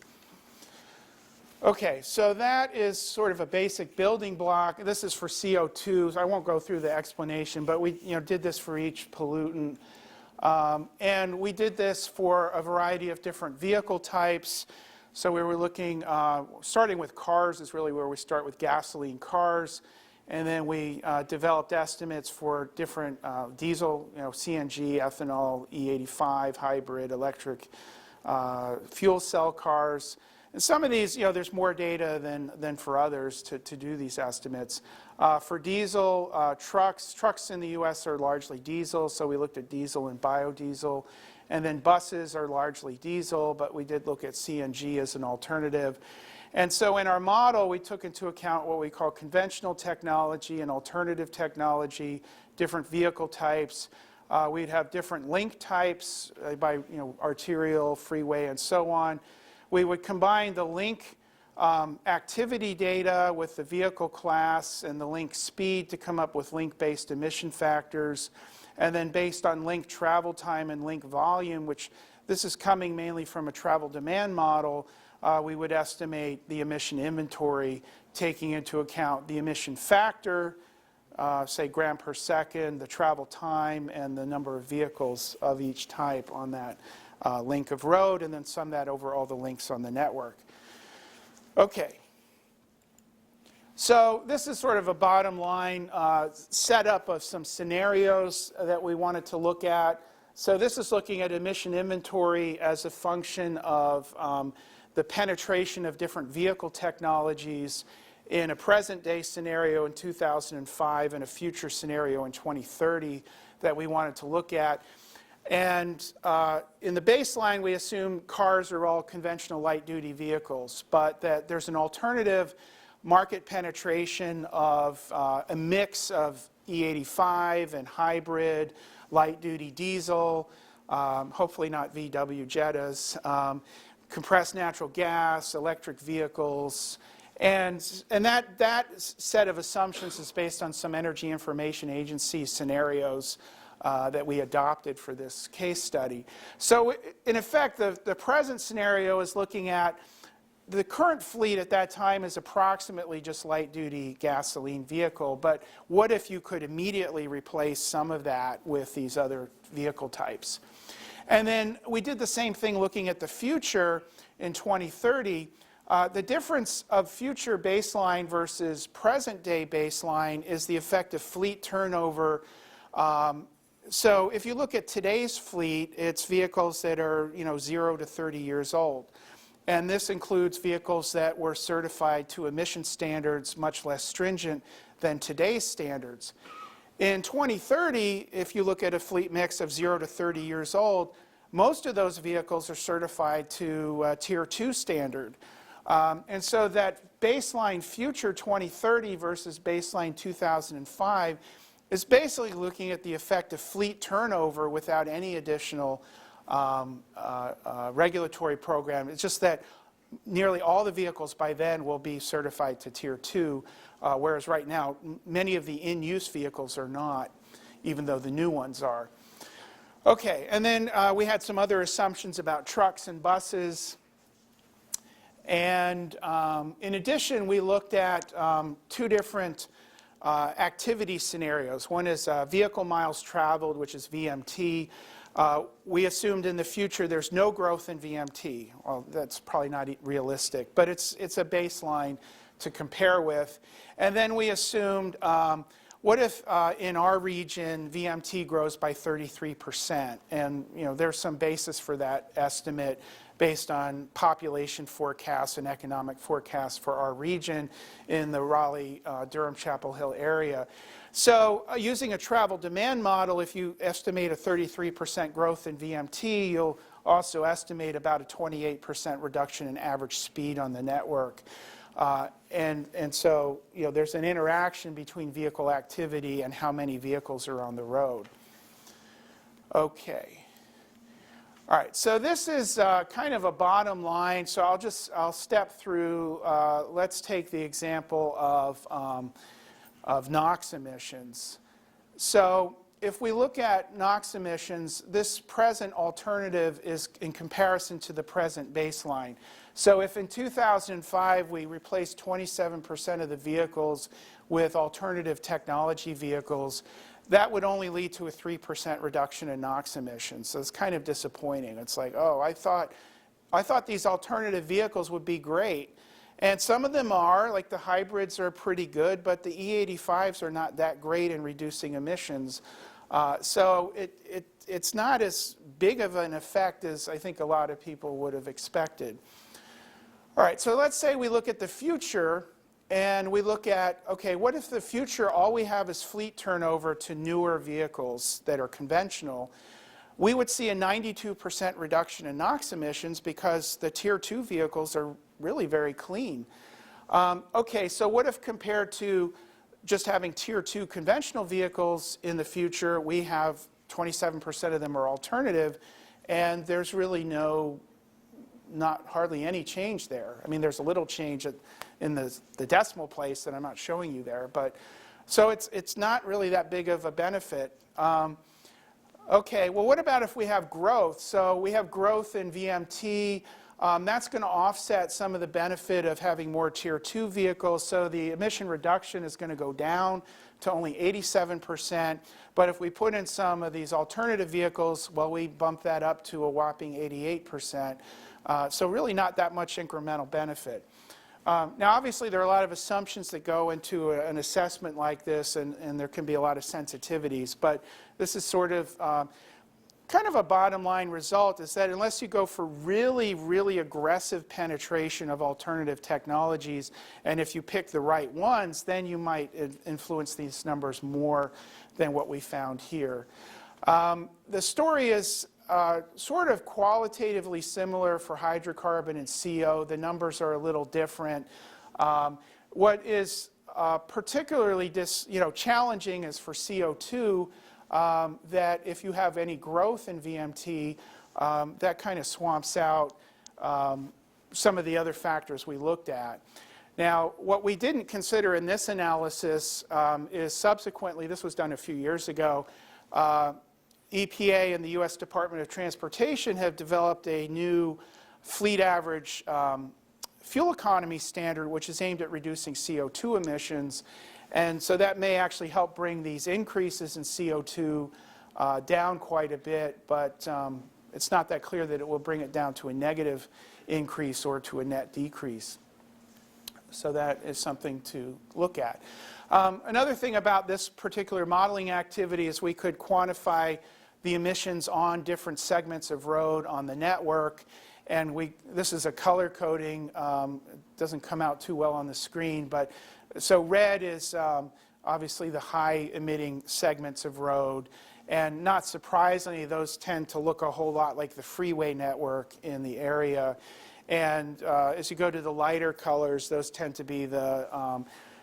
Okay, so that is sort of a basic building block. This is for CO2, so I won't go through the explanation, but we did this for each pollutant. And we did this for a variety of different vehicle types. So we were looking, starting with cars is really where we start with gasoline cars. And then we developed estimates for different diesel, CNG, ethanol, E85, hybrid, electric, fuel cell cars. And some of these, there's more data than for others to do these estimates. For diesel, trucks in the US are largely diesel, so we looked at diesel and biodiesel. And then buses are largely diesel, but we did look at CNG as an alternative. And so in our model, we took into account what we call conventional technology and alternative technology, different vehicle types. We'd have different link types by arterial, freeway, and so on. We would combine the link activity data with the vehicle class and the link speed to come up with link-based emission factors. And then based on link travel time and link volume, which this is coming mainly from a travel demand model, we would estimate the emission inventory taking into account the emission factor, say gram per second, the travel time, and the number of vehicles of each type on that link of road, and then sum that over all the links on the network. Okay. So this is sort of a bottom line setup of some scenarios that we wanted to look at. So this is looking at emission inventory as a function of the penetration of different vehicle technologies in a present-day scenario in 2005 and a future scenario in 2030 that we wanted to look at. And in the baseline, we assume cars are all conventional light-duty vehicles, but that there's an alternative market penetration of a mix of E85 and hybrid, light-duty diesel, hopefully not VW Jettas, compressed natural gas, electric vehicles. And that set of assumptions is based on some Energy Information Agency scenarios that we adopted for this case study. So in effect, the present scenario is looking at the current fleet at that time is approximately just light-duty gasoline vehicle, but what if you could immediately replace some of that with these other vehicle types? And then we did the same thing looking at the future in 2030. The difference of future baseline versus present-day baseline is the effect of fleet turnover. So if you look at today's fleet, it's vehicles that are 0 to 30 years old. And this includes vehicles that were certified to emission standards much less stringent than today's standards. In 2030, if you look at a fleet mix of 0 to 30 years old, most of those vehicles are certified to Tier 2 standard. And so that baseline future 2030 versus baseline 2005 is basically looking at the effect of fleet turnover without any additional regulatory program. It's just that nearly all the vehicles by then will be certified to Tier 2, whereas right now many of the in-use vehicles are not, even though the new ones are. Okay, and then we had some other assumptions about trucks and buses. And in addition, we looked at two different activity scenarios. One is vehicle miles traveled, which is VMT. We assumed in the future there's no growth in VMT. Well, that's probably not realistic, but it's a baseline to compare with. And then we assumed, what if in our region VMT grows by 33%? And there's some basis for that estimate based on population forecasts and economic forecasts for our region in the Raleigh, Durham, Chapel Hill area. So using a travel demand model, if you estimate a 33% growth in VMT, you'll also estimate about a 28% reduction in average speed on the network. And so there's an interaction between vehicle activity and how many vehicles are on the road. Okay. All right, so this is kind of a bottom line, so I'll step through. Let's take the example of NOx emissions. So if we look at NOx emissions, this present alternative is in comparison to the present baseline. So if in 2005 we replaced 27% of the vehicles with alternative technology vehicles, that would only lead to a 3% reduction in NOx emissions. So it's kind of disappointing. It's like, oh, I thought these alternative vehicles would be great. And some of them are, like the hybrids are pretty good, but the E85s are not that great in reducing emissions. So it's not as big of an effect as I think a lot of people would have expected. All right, so let's say we look at the future and we look at, okay, what if the future all we have is fleet turnover to newer vehicles that are conventional? We would see a 92% reduction in NOx emissions because the Tier 2 vehicles are really very clean. Okay, so what if compared to just having Tier 2 conventional vehicles in the future, we have 27% of them are alternative, and there's really not hardly any change there. I mean, there's a little change in the decimal place that I'm not showing you there, but so it's not really that big of a benefit. Okay, well, what about if we have growth? So we have growth in VMT. That's going to offset some of the benefit of having more Tier 2 vehicles. So the emission reduction is going to go down to only 87%. But if we put in some of these alternative vehicles, well, we bump that up to a whopping 88%. So really not that much incremental benefit. Now, obviously, there are a lot of assumptions that go into an assessment like this, and there can be a lot of sensitivities. But this is sort of kind of a bottom line result is that unless you go for really, really aggressive penetration of alternative technologies, and if you pick the right ones, then you might influence these numbers more than what we found here. The story is sort of qualitatively similar for hydrocarbon and CO. The numbers are a little different. What is particularly challenging is for CO2, that if you have any growth in VMT, that kind of swamps out some of the other factors we looked at. Now, what we didn't consider in this analysis is subsequently, this was done a few years ago, EPA and the U.S. Department of Transportation have developed a new fleet average fuel economy standard, which is aimed at reducing CO2 emissions. And so that may actually help bring these increases in CO2 down quite a bit, but it's not that clear that it will bring it down to a negative increase or to a net decrease. So that is something to look at. Another thing about this particular modeling activity is we could quantify the emissions on different segments of road on the network. And this is a color coding. It doesn't come out too well on the screen, but so red is obviously the high emitting segments of road. And not surprisingly, those tend to look a whole lot like the freeway network in the area. And as you go to the lighter colors, those tend to be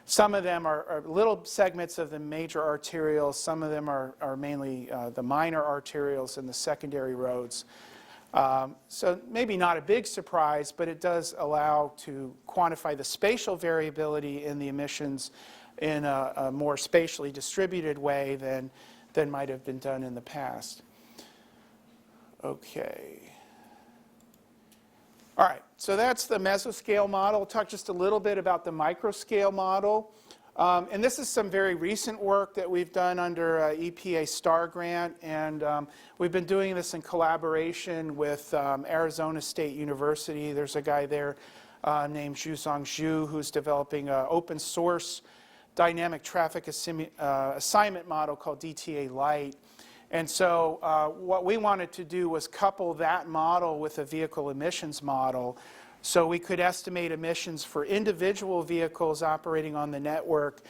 some of them are little segments of the major arterials. Some of them are mainly the minor arterials and the secondary roads. So maybe not a big surprise, but it does allow to quantify the spatial variability in the emissions in a more spatially distributed way than might have been done in the past. Okay. All right, so that's the mesoscale model. We'll talk just a little bit about the microscale model. And this is some very recent work that we've done under EPA STAR grant, and we've been doing this in collaboration with Arizona State University. There's a guy there named Zhuzhong Zhu who's developing an open source dynamic traffic assignment model called DTA Lite. And so what we wanted to do was couple that model with a vehicle emissions model so we could estimate emissions for individual vehicles operating on the network,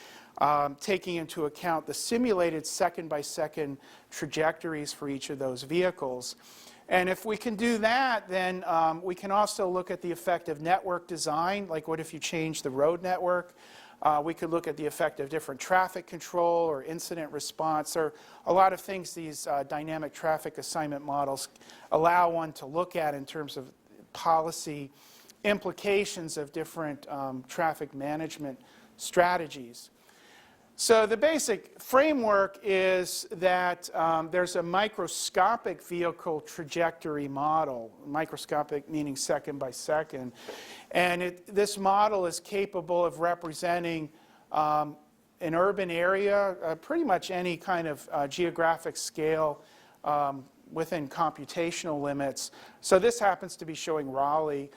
taking into account the simulated second-by-second trajectories for each of those vehicles. And if we can do that, then we can also look at the effect of network design, like what if you change the road network. We could look at the effect of different traffic control or incident response. There are a lot of things these dynamic traffic assignment models allow one to look at in terms of policy implications of different traffic management strategies. So the basic framework is that there's a microscopic vehicle trajectory model, microscopic meaning second by second, and this model is capable of representing an urban area, pretty much any kind of geographic scale within computational limits. So this happens to be showing Raleigh.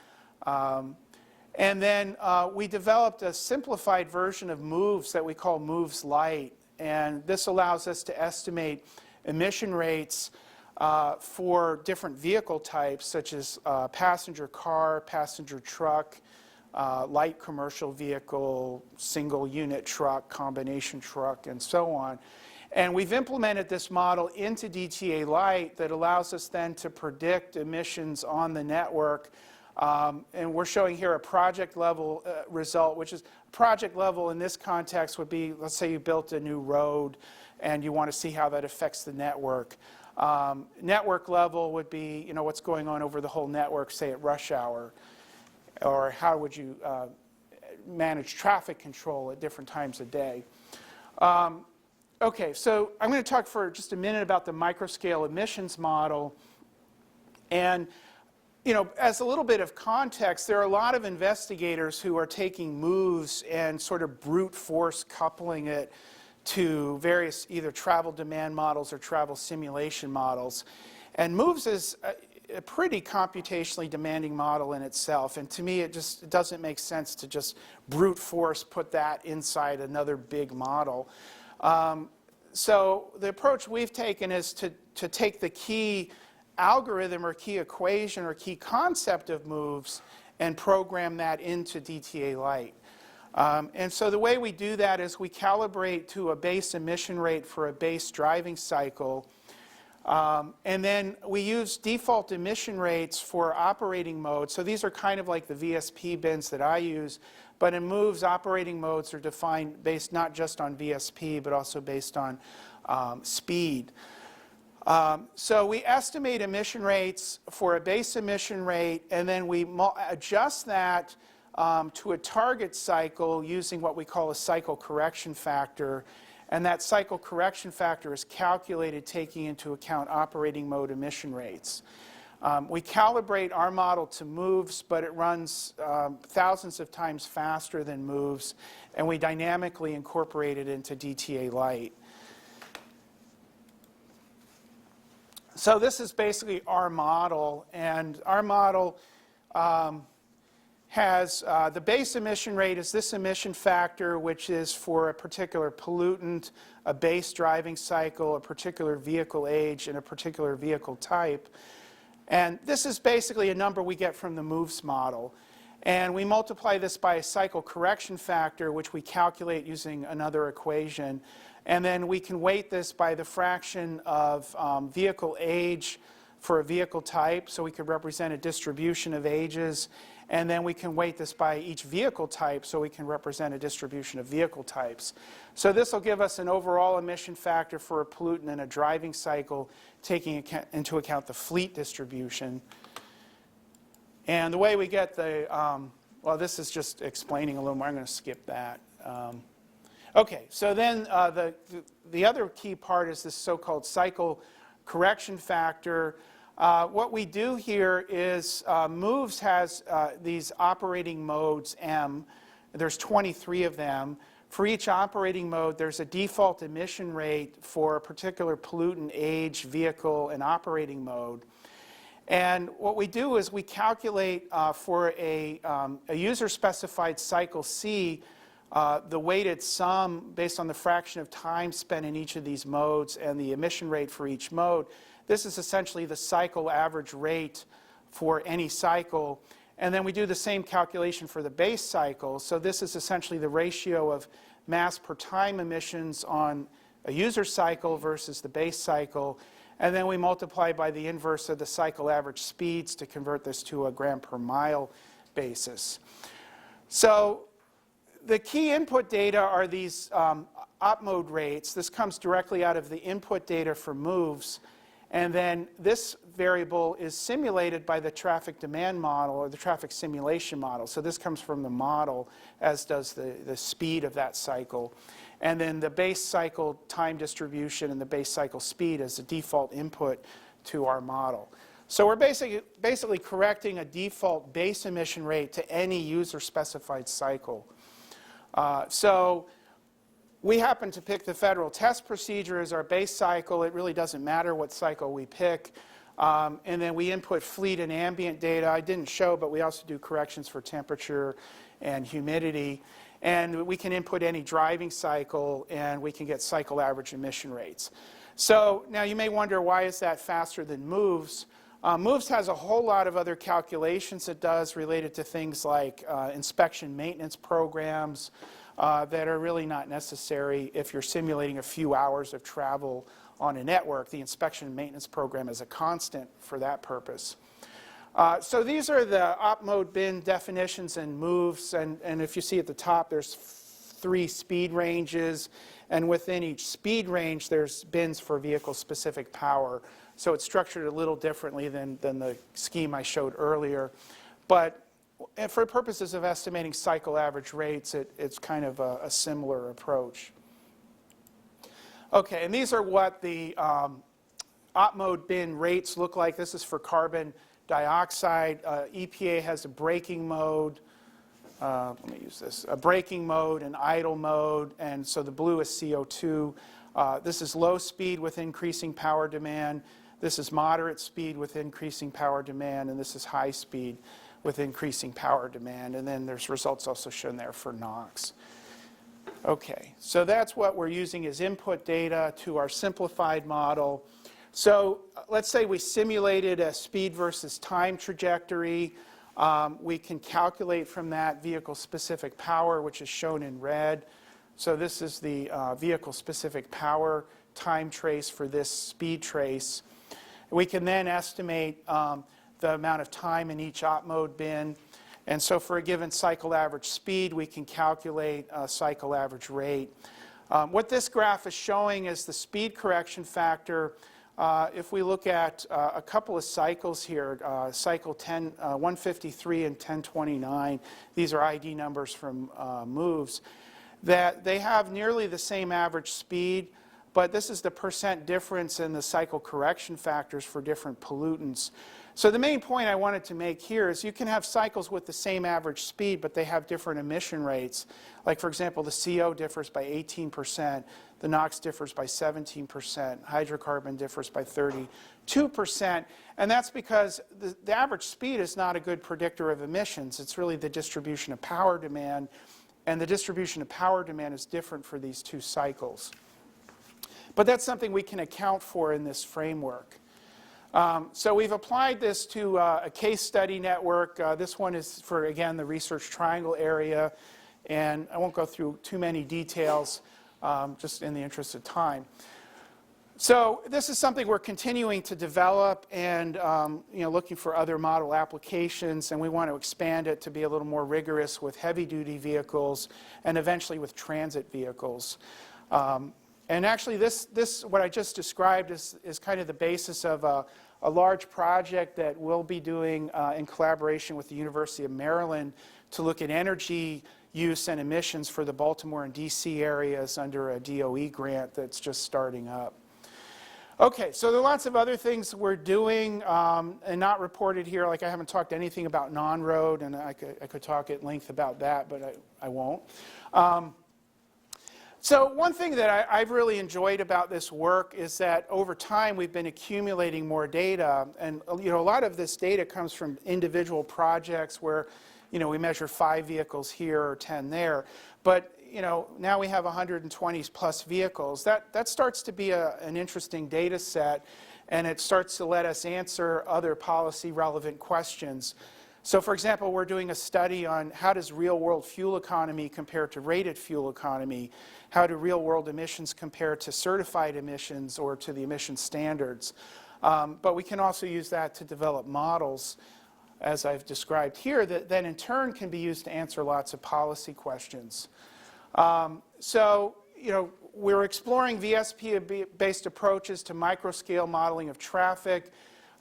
And then we developed a simplified version of MOVES that we call MOVES Lite. And this allows us to estimate emission rates for different vehicle types, such as passenger car, passenger truck, light commercial vehicle, single unit truck, combination truck, and so on. And we've implemented this model into DTA Lite that allows us then to predict emissions on the network. And we're showing here a project level result, which is project level in this context would be, let's say you built a new road and you want to see how that affects the network. Network level would be, you know, what's going on over the whole network, say at rush hour, or how would you manage traffic control at different times of day. Okay, so I'm going to talk for just a minute about the microscale emissions model. And you know, as a little bit of context, there are a lot of investigators who are taking MOVES and sort of brute force coupling it to various either travel demand models or travel simulation models. And MOVES is a pretty computationally demanding model in itself. And to me, it just doesn't make sense to just brute force put that inside another big model. So the approach we've taken is to take the key algorithm or key equation or key concept of MOVES and program that into DTA Lite. And so the way we do that is we calibrate to a base emission rate for a base driving cycle. And then we use default emission rates for operating modes. So these are kind of like the VSP bins that I use. But in MOVES, operating modes are defined based not just on VSP, but also based on speed. So we estimate emission rates for a base emission rate, and then we adjust that to a target cycle using what we call a cycle correction factor. And that cycle correction factor is calculated taking into account operating mode emission rates. We calibrate our model to MOVES, but it runs thousands of times faster than MOVES, and we dynamically incorporate it into DTA Lite. So this is basically our model, and our model has the base emission rate is this emission factor, which is for a particular pollutant, a base driving cycle, a particular vehicle age, and a particular vehicle type. And this is basically a number we get from the MOVES model. And we multiply this by a cycle correction factor, which we calculate using another equation. And then we can weight this by the fraction of vehicle age for a vehicle type. So we could represent a distribution of ages. And then we can weight this by each vehicle type, so we can represent a distribution of vehicle types. So this will give us an overall emission factor for a pollutant in a driving cycle, taking into account the fleet distribution. And the way we get the, well, this is just explaining a little more. I'm going to skip that. Okay, so then the other key part is this so-called cycle correction factor. What we do here is MOVES has these operating modes M. There's 23 of them. For each operating mode, there's a default emission rate for a particular pollutant, age, vehicle, and operating mode. And what we do is we calculate for a user-specified cycle C the weighted sum based on the fraction of time spent in each of these modes and the emission rate for each mode. This is essentially the cycle average rate for any cycle. And then we do the same calculation for the base cycle. So this is essentially the ratio of mass per time emissions on a user cycle versus the base cycle. And then we multiply by the inverse of the cycle average speeds to convert this to a gram per mile basis. So the key input data are these op mode rates. This comes directly out of the input data for MOVES. And then this variable is simulated by the traffic demand model or the traffic simulation model. So this comes from the model, as does the speed of that cycle. and then the base cycle time distribution and the base cycle speed as the default input to our model. So we're basically correcting a default base emission rate to any user-specified cycle. So we happen to pick the federal test procedure as our base cycle. It really doesn't matter what cycle we pick. And then we input fleet and ambient data. I didn't show, but we also do corrections for temperature and humidity. And we can input any driving cycle, and we can get cycle average emission rates. So now you may wonder, why is that faster than MOVES? MOVES has a whole lot of other calculations it does related to things like inspection maintenance programs that are really not necessary if you're simulating a few hours of travel on a network. The inspection and maintenance program is a constant for that purpose. So these are the op mode bin definitions and moves, and if you see at the top, there's 3 speed ranges, and within each speed range there's bins for vehicle specific power. So it's structured a little differently than the scheme I showed earlier, but for purposes of estimating cycle average rates, it's kind of a similar approach. Okay, and these are what the op mode bin rates look like. This is for carbon dioxide. EPA has a braking mode. Let me use this. A braking mode, an idle mode, and so the blue is CO2. This is low speed with increasing power demand. This is moderate speed with increasing power demand, and this is high speed with increasing power demand. And then there's results also shown there for NOx. Okay, so that's what we're using as input data to our simplified model. So let's say we simulated a speed versus time trajectory. We can calculate from that vehicle-specific power, which is shown in red. So this is the vehicle-specific power time trace for this speed trace. We can then estimate the amount of time in each op mode bin. And so for a given cycle average speed, we can calculate a cycle average rate. What this graph is showing is the speed correction factor. If we look at a couple of cycles here, cycle 153 and 1029, these are ID numbers from MOVES, that they have nearly the same average speed, but this is the percent difference in the cycle correction factors for different pollutants. So the main point I wanted to make here is you can have cycles with the same average speed, but they have different emission rates. Like, for example, the CO differs by 18%, the NOx differs by 17%, hydrocarbon differs by 32%, and that's because the average speed is not a good predictor of emissions. It's really the distribution of power demand, and the distribution of power demand is different for these two cycles. But that's something we can account for in this framework. So we've applied this to a case study network. This one is for, again, the Research Triangle area, and I won't go through too many details, just in the interest of time. So this is something we're continuing to develop and looking for other model applications, and we want to expand it to be a little more rigorous with heavy-duty vehicles and eventually with transit vehicles. And actually, this what I just described is kind of the basis of a large project that we'll be doing in collaboration with the University of Maryland to look at energy use and emissions for the Baltimore and DC areas under a DOE grant that's just starting up. Okay, so there are lots of other things we're doing and not reported here. Like, I haven't talked anything about Onroad, and I could talk at length about that, but I won't. So one thing that I've really enjoyed about this work is that over time we've been accumulating more data, and a lot of this data comes from individual projects where we measure 5 vehicles here or 10 there, but now we have 120 plus vehicles. That starts to be an interesting data set, and it starts to let us answer other policy relevant questions. So for example, we're doing a study on how does real world fuel economy compare to rated fuel economy? How do real world emissions compare to certified emissions or to the emission standards? But we can also use that to develop models, as I've described here, that then in turn can be used to answer lots of policy questions. So we're exploring VSP-based approaches to microscale modeling of traffic.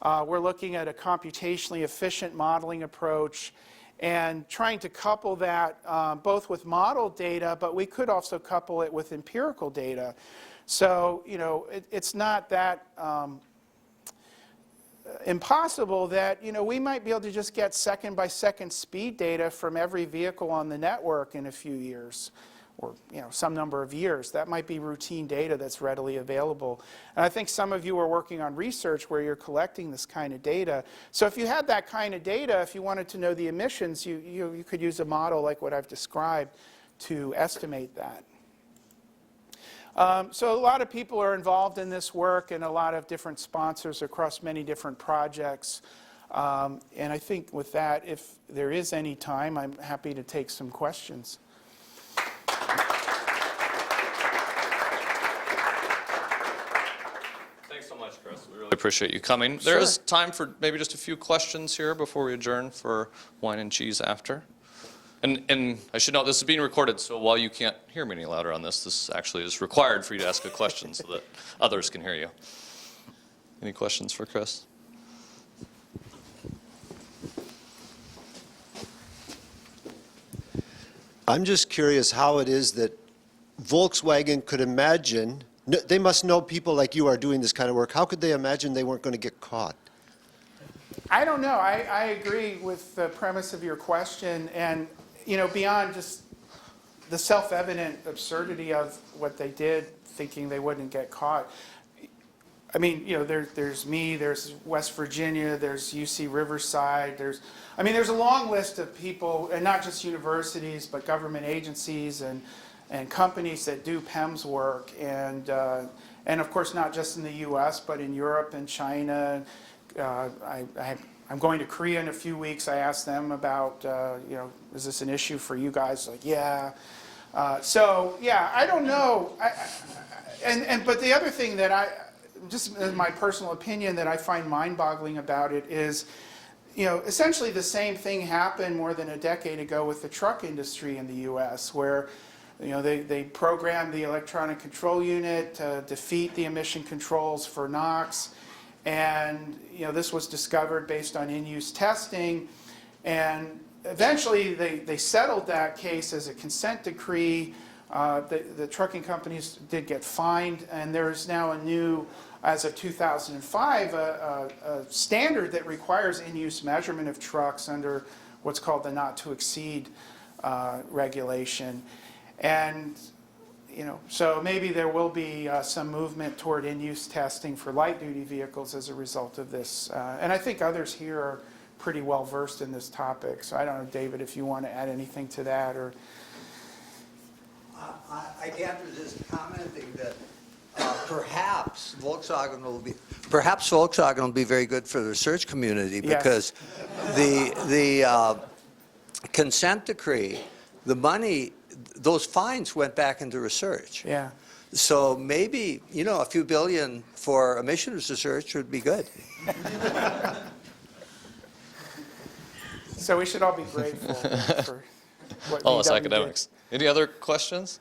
We're looking at a computationally efficient modeling approach, and trying to couple that both with model data, but we could also couple it with empirical data. So, it's not that impossible that, we might be able to just get second-by-second speed data from every vehicle on the network in a few years, or, some number of years. That might be routine data that's readily available. And I think some of you are working on research where you're collecting this kind of data. So if you had that kind of data, if you wanted to know the emissions, you could use a model like what I've described to estimate that. So a lot of people are involved in this work, and a lot of different sponsors across many different projects. And I think with that, if there is any time, I'm happy to take some questions. Thanks so much, Chris. We really appreciate you coming. Sure. There is time for maybe just a few questions here before we adjourn for wine and cheese after. And I should note, this is being recorded, so while you can't hear me any louder on this, this actually is required for you to ask a question so that others can hear you. Any questions for Chris? I'm just curious how it is that Volkswagen could imagine, they must know people like you are doing this kind of work. How could they imagine they weren't going to get caught? I don't know. I agree with the premise of your question, and beyond just the self-evident absurdity of what they did, thinking they wouldn't get caught. I mean, there's me, there's West Virginia, there's UC Riverside, there's a long list of people, and not just universities, but government agencies and companies that do PEMS work, and of course not just in the U.S., but in Europe and China. I'm going to Korea in a few weeks. I asked them about, is this an issue for you guys? Like, yeah. So yeah, I don't know. But the other thing that just in my personal opinion, that I find mind-boggling about it is, essentially the same thing happened more than a decade ago with the truck industry in the U.S., where they programmed the electronic control unit to defeat the emission controls for NOx. And this was discovered based on in-use testing, and eventually they settled that case as a consent decree. The trucking companies did get fined, and there's now a new, as of 2005, a standard that requires in-use measurement of trucks under what's called the not to exceed regulation. And so maybe there will be some movement toward in-use testing for light-duty vehicles as a result of this. And I think others here are pretty well versed in this topic. So I don't know, David, if you want to add anything to that, or. I gather this commenting that perhaps Volkswagen will be very good for the research community, because the consent decree, the money, those fines went back into research. Yeah. So maybe, a few billion for emissions research would be good. So we should all be grateful for what All us VW academics. Any other questions?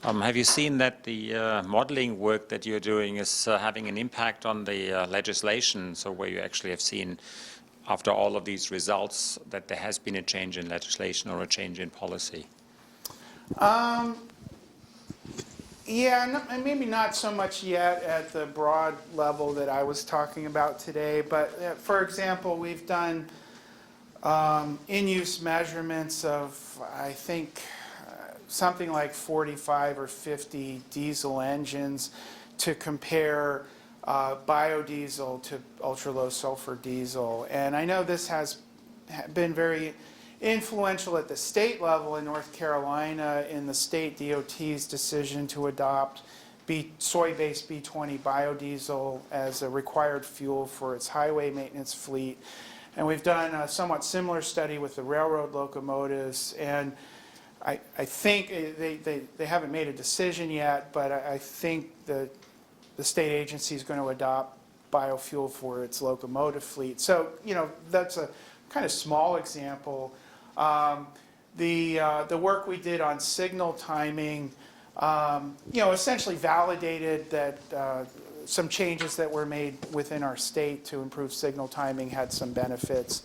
Have you seen that the modeling work that you're doing is having an impact on the legislation? So where you actually have seen, after all of these results, that there has been a change in legislation or a change in policy? Yeah, maybe not so much yet at the broad level that I was talking about today. But for example, we've done in-use measurements of, I think, something like 45 or 50 diesel engines to compare biodiesel to ultra-low sulfur diesel. And I know this has been very influential at the state level in North Carolina in the state DOT's decision to adopt soy-based B20 biodiesel as a required fuel for its highway maintenance fleet. And we've done a somewhat similar study with the railroad locomotives, and I think they haven't made a decision yet, but I think the state agency is going to adopt biofuel for its locomotive fleet. So, that's a kind of small example. The work we did on signal timing, essentially validated that some changes that were made within our state to improve signal timing had some benefits.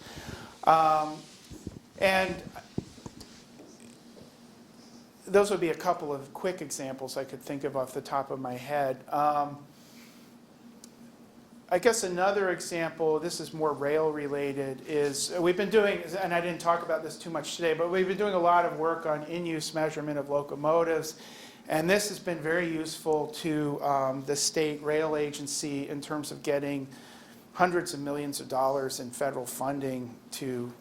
And those would be a couple of quick examples I could think of off the top of my head. I guess another example, this is more rail related, is we've been doing, and I didn't talk about this too much today, but we've been doing a lot of work on in-use measurement of locomotives. And this has been very useful to the state rail agency in terms of getting hundreds of millions of dollars in federal funding to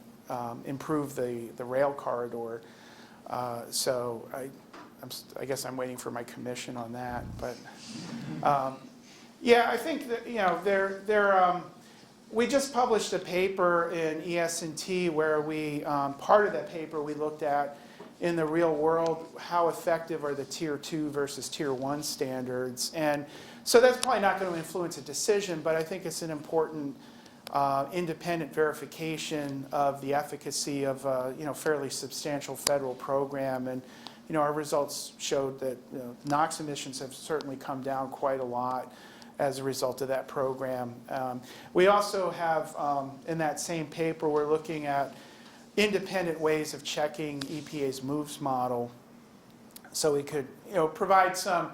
improve the rail corridor. So I guess I'm waiting for my commission on that. But yeah, I think that, you know, we just published a paper in ES&T where we, part of that paper we looked at in the real world, how effective are the tier 2 versus tier 1 standards. And so that's probably not going to influence a decision, but I think it's an important independent verification of the efficacy of a, you know, fairly substantial federal program. And you know, our results showed that, you know, NOx emissions have certainly come down quite a lot as a result of that program. We also have, in that same paper, we're looking at independent ways of checking EPA's MOVES model, so we could, you know, provide some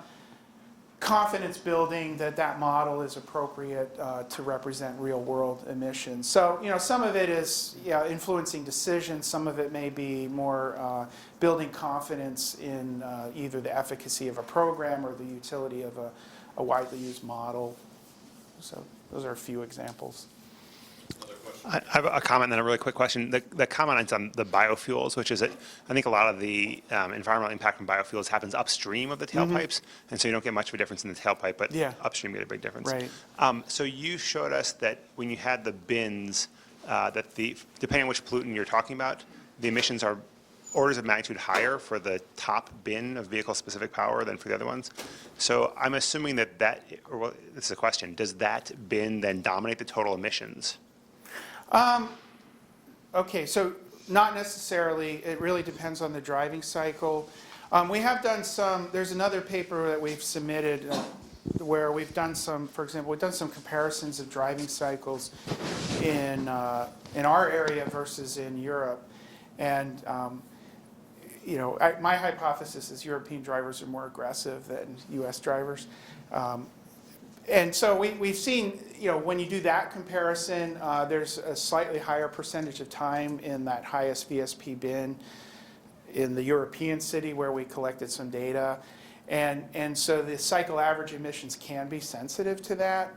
confidence building that that model is appropriate to represent real world emissions. So, you know, some of it is, yeah, influencing decisions, some of it may be more building confidence in either the efficacy of a program or the utility of a widely used model. So those are a few examples. I have a comment and then a really quick question. The comment on the biofuels, which is that I think a lot of the environmental impact from biofuels happens upstream of the tailpipes, and so you don't get much of a difference in the tailpipe, but Yeah. upstream you get a big difference. Right. So you showed us that when you had the bins, that depending on which pollutant you're talking about, the emissions are orders of magnitude higher for the top bin of vehicle-specific power than for the other ones. So I'm assuming that well, this is a question, does that bin then dominate the total emissions? Okay, so not necessarily. It really depends on the driving cycle. We have done some, there's another paper that we've submitted where we've done some, for example, we've done some comparisons of driving cycles in our area versus in Europe. And, you know, my hypothesis is European drivers are more aggressive than US drivers. And so we've seen, you know, when you do that comparison, there's a slightly higher percentage of time in that highest VSP bin in the European city where we collected some data. And so the cycle average emissions can be sensitive to that.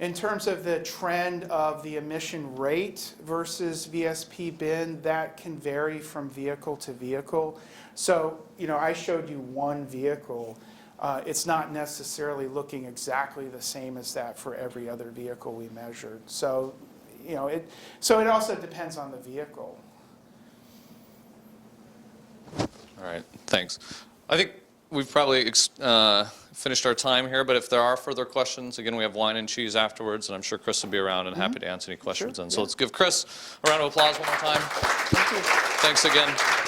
In terms of the trend of the emission rate versus VSP bin, that can vary from vehicle to vehicle. So, you know, I showed you one vehicle. It's not necessarily looking exactly the same as that for every other vehicle we measured. So, you know, it also depends on the vehicle. All right, thanks. I think we've probably finished our time here, but if there are further questions, again, we have wine and cheese afterwards, and I'm sure Chris will be around and happy to answer any questions. Sure, And so let's give Chris a round of applause one more time. Thank you. Thanks again.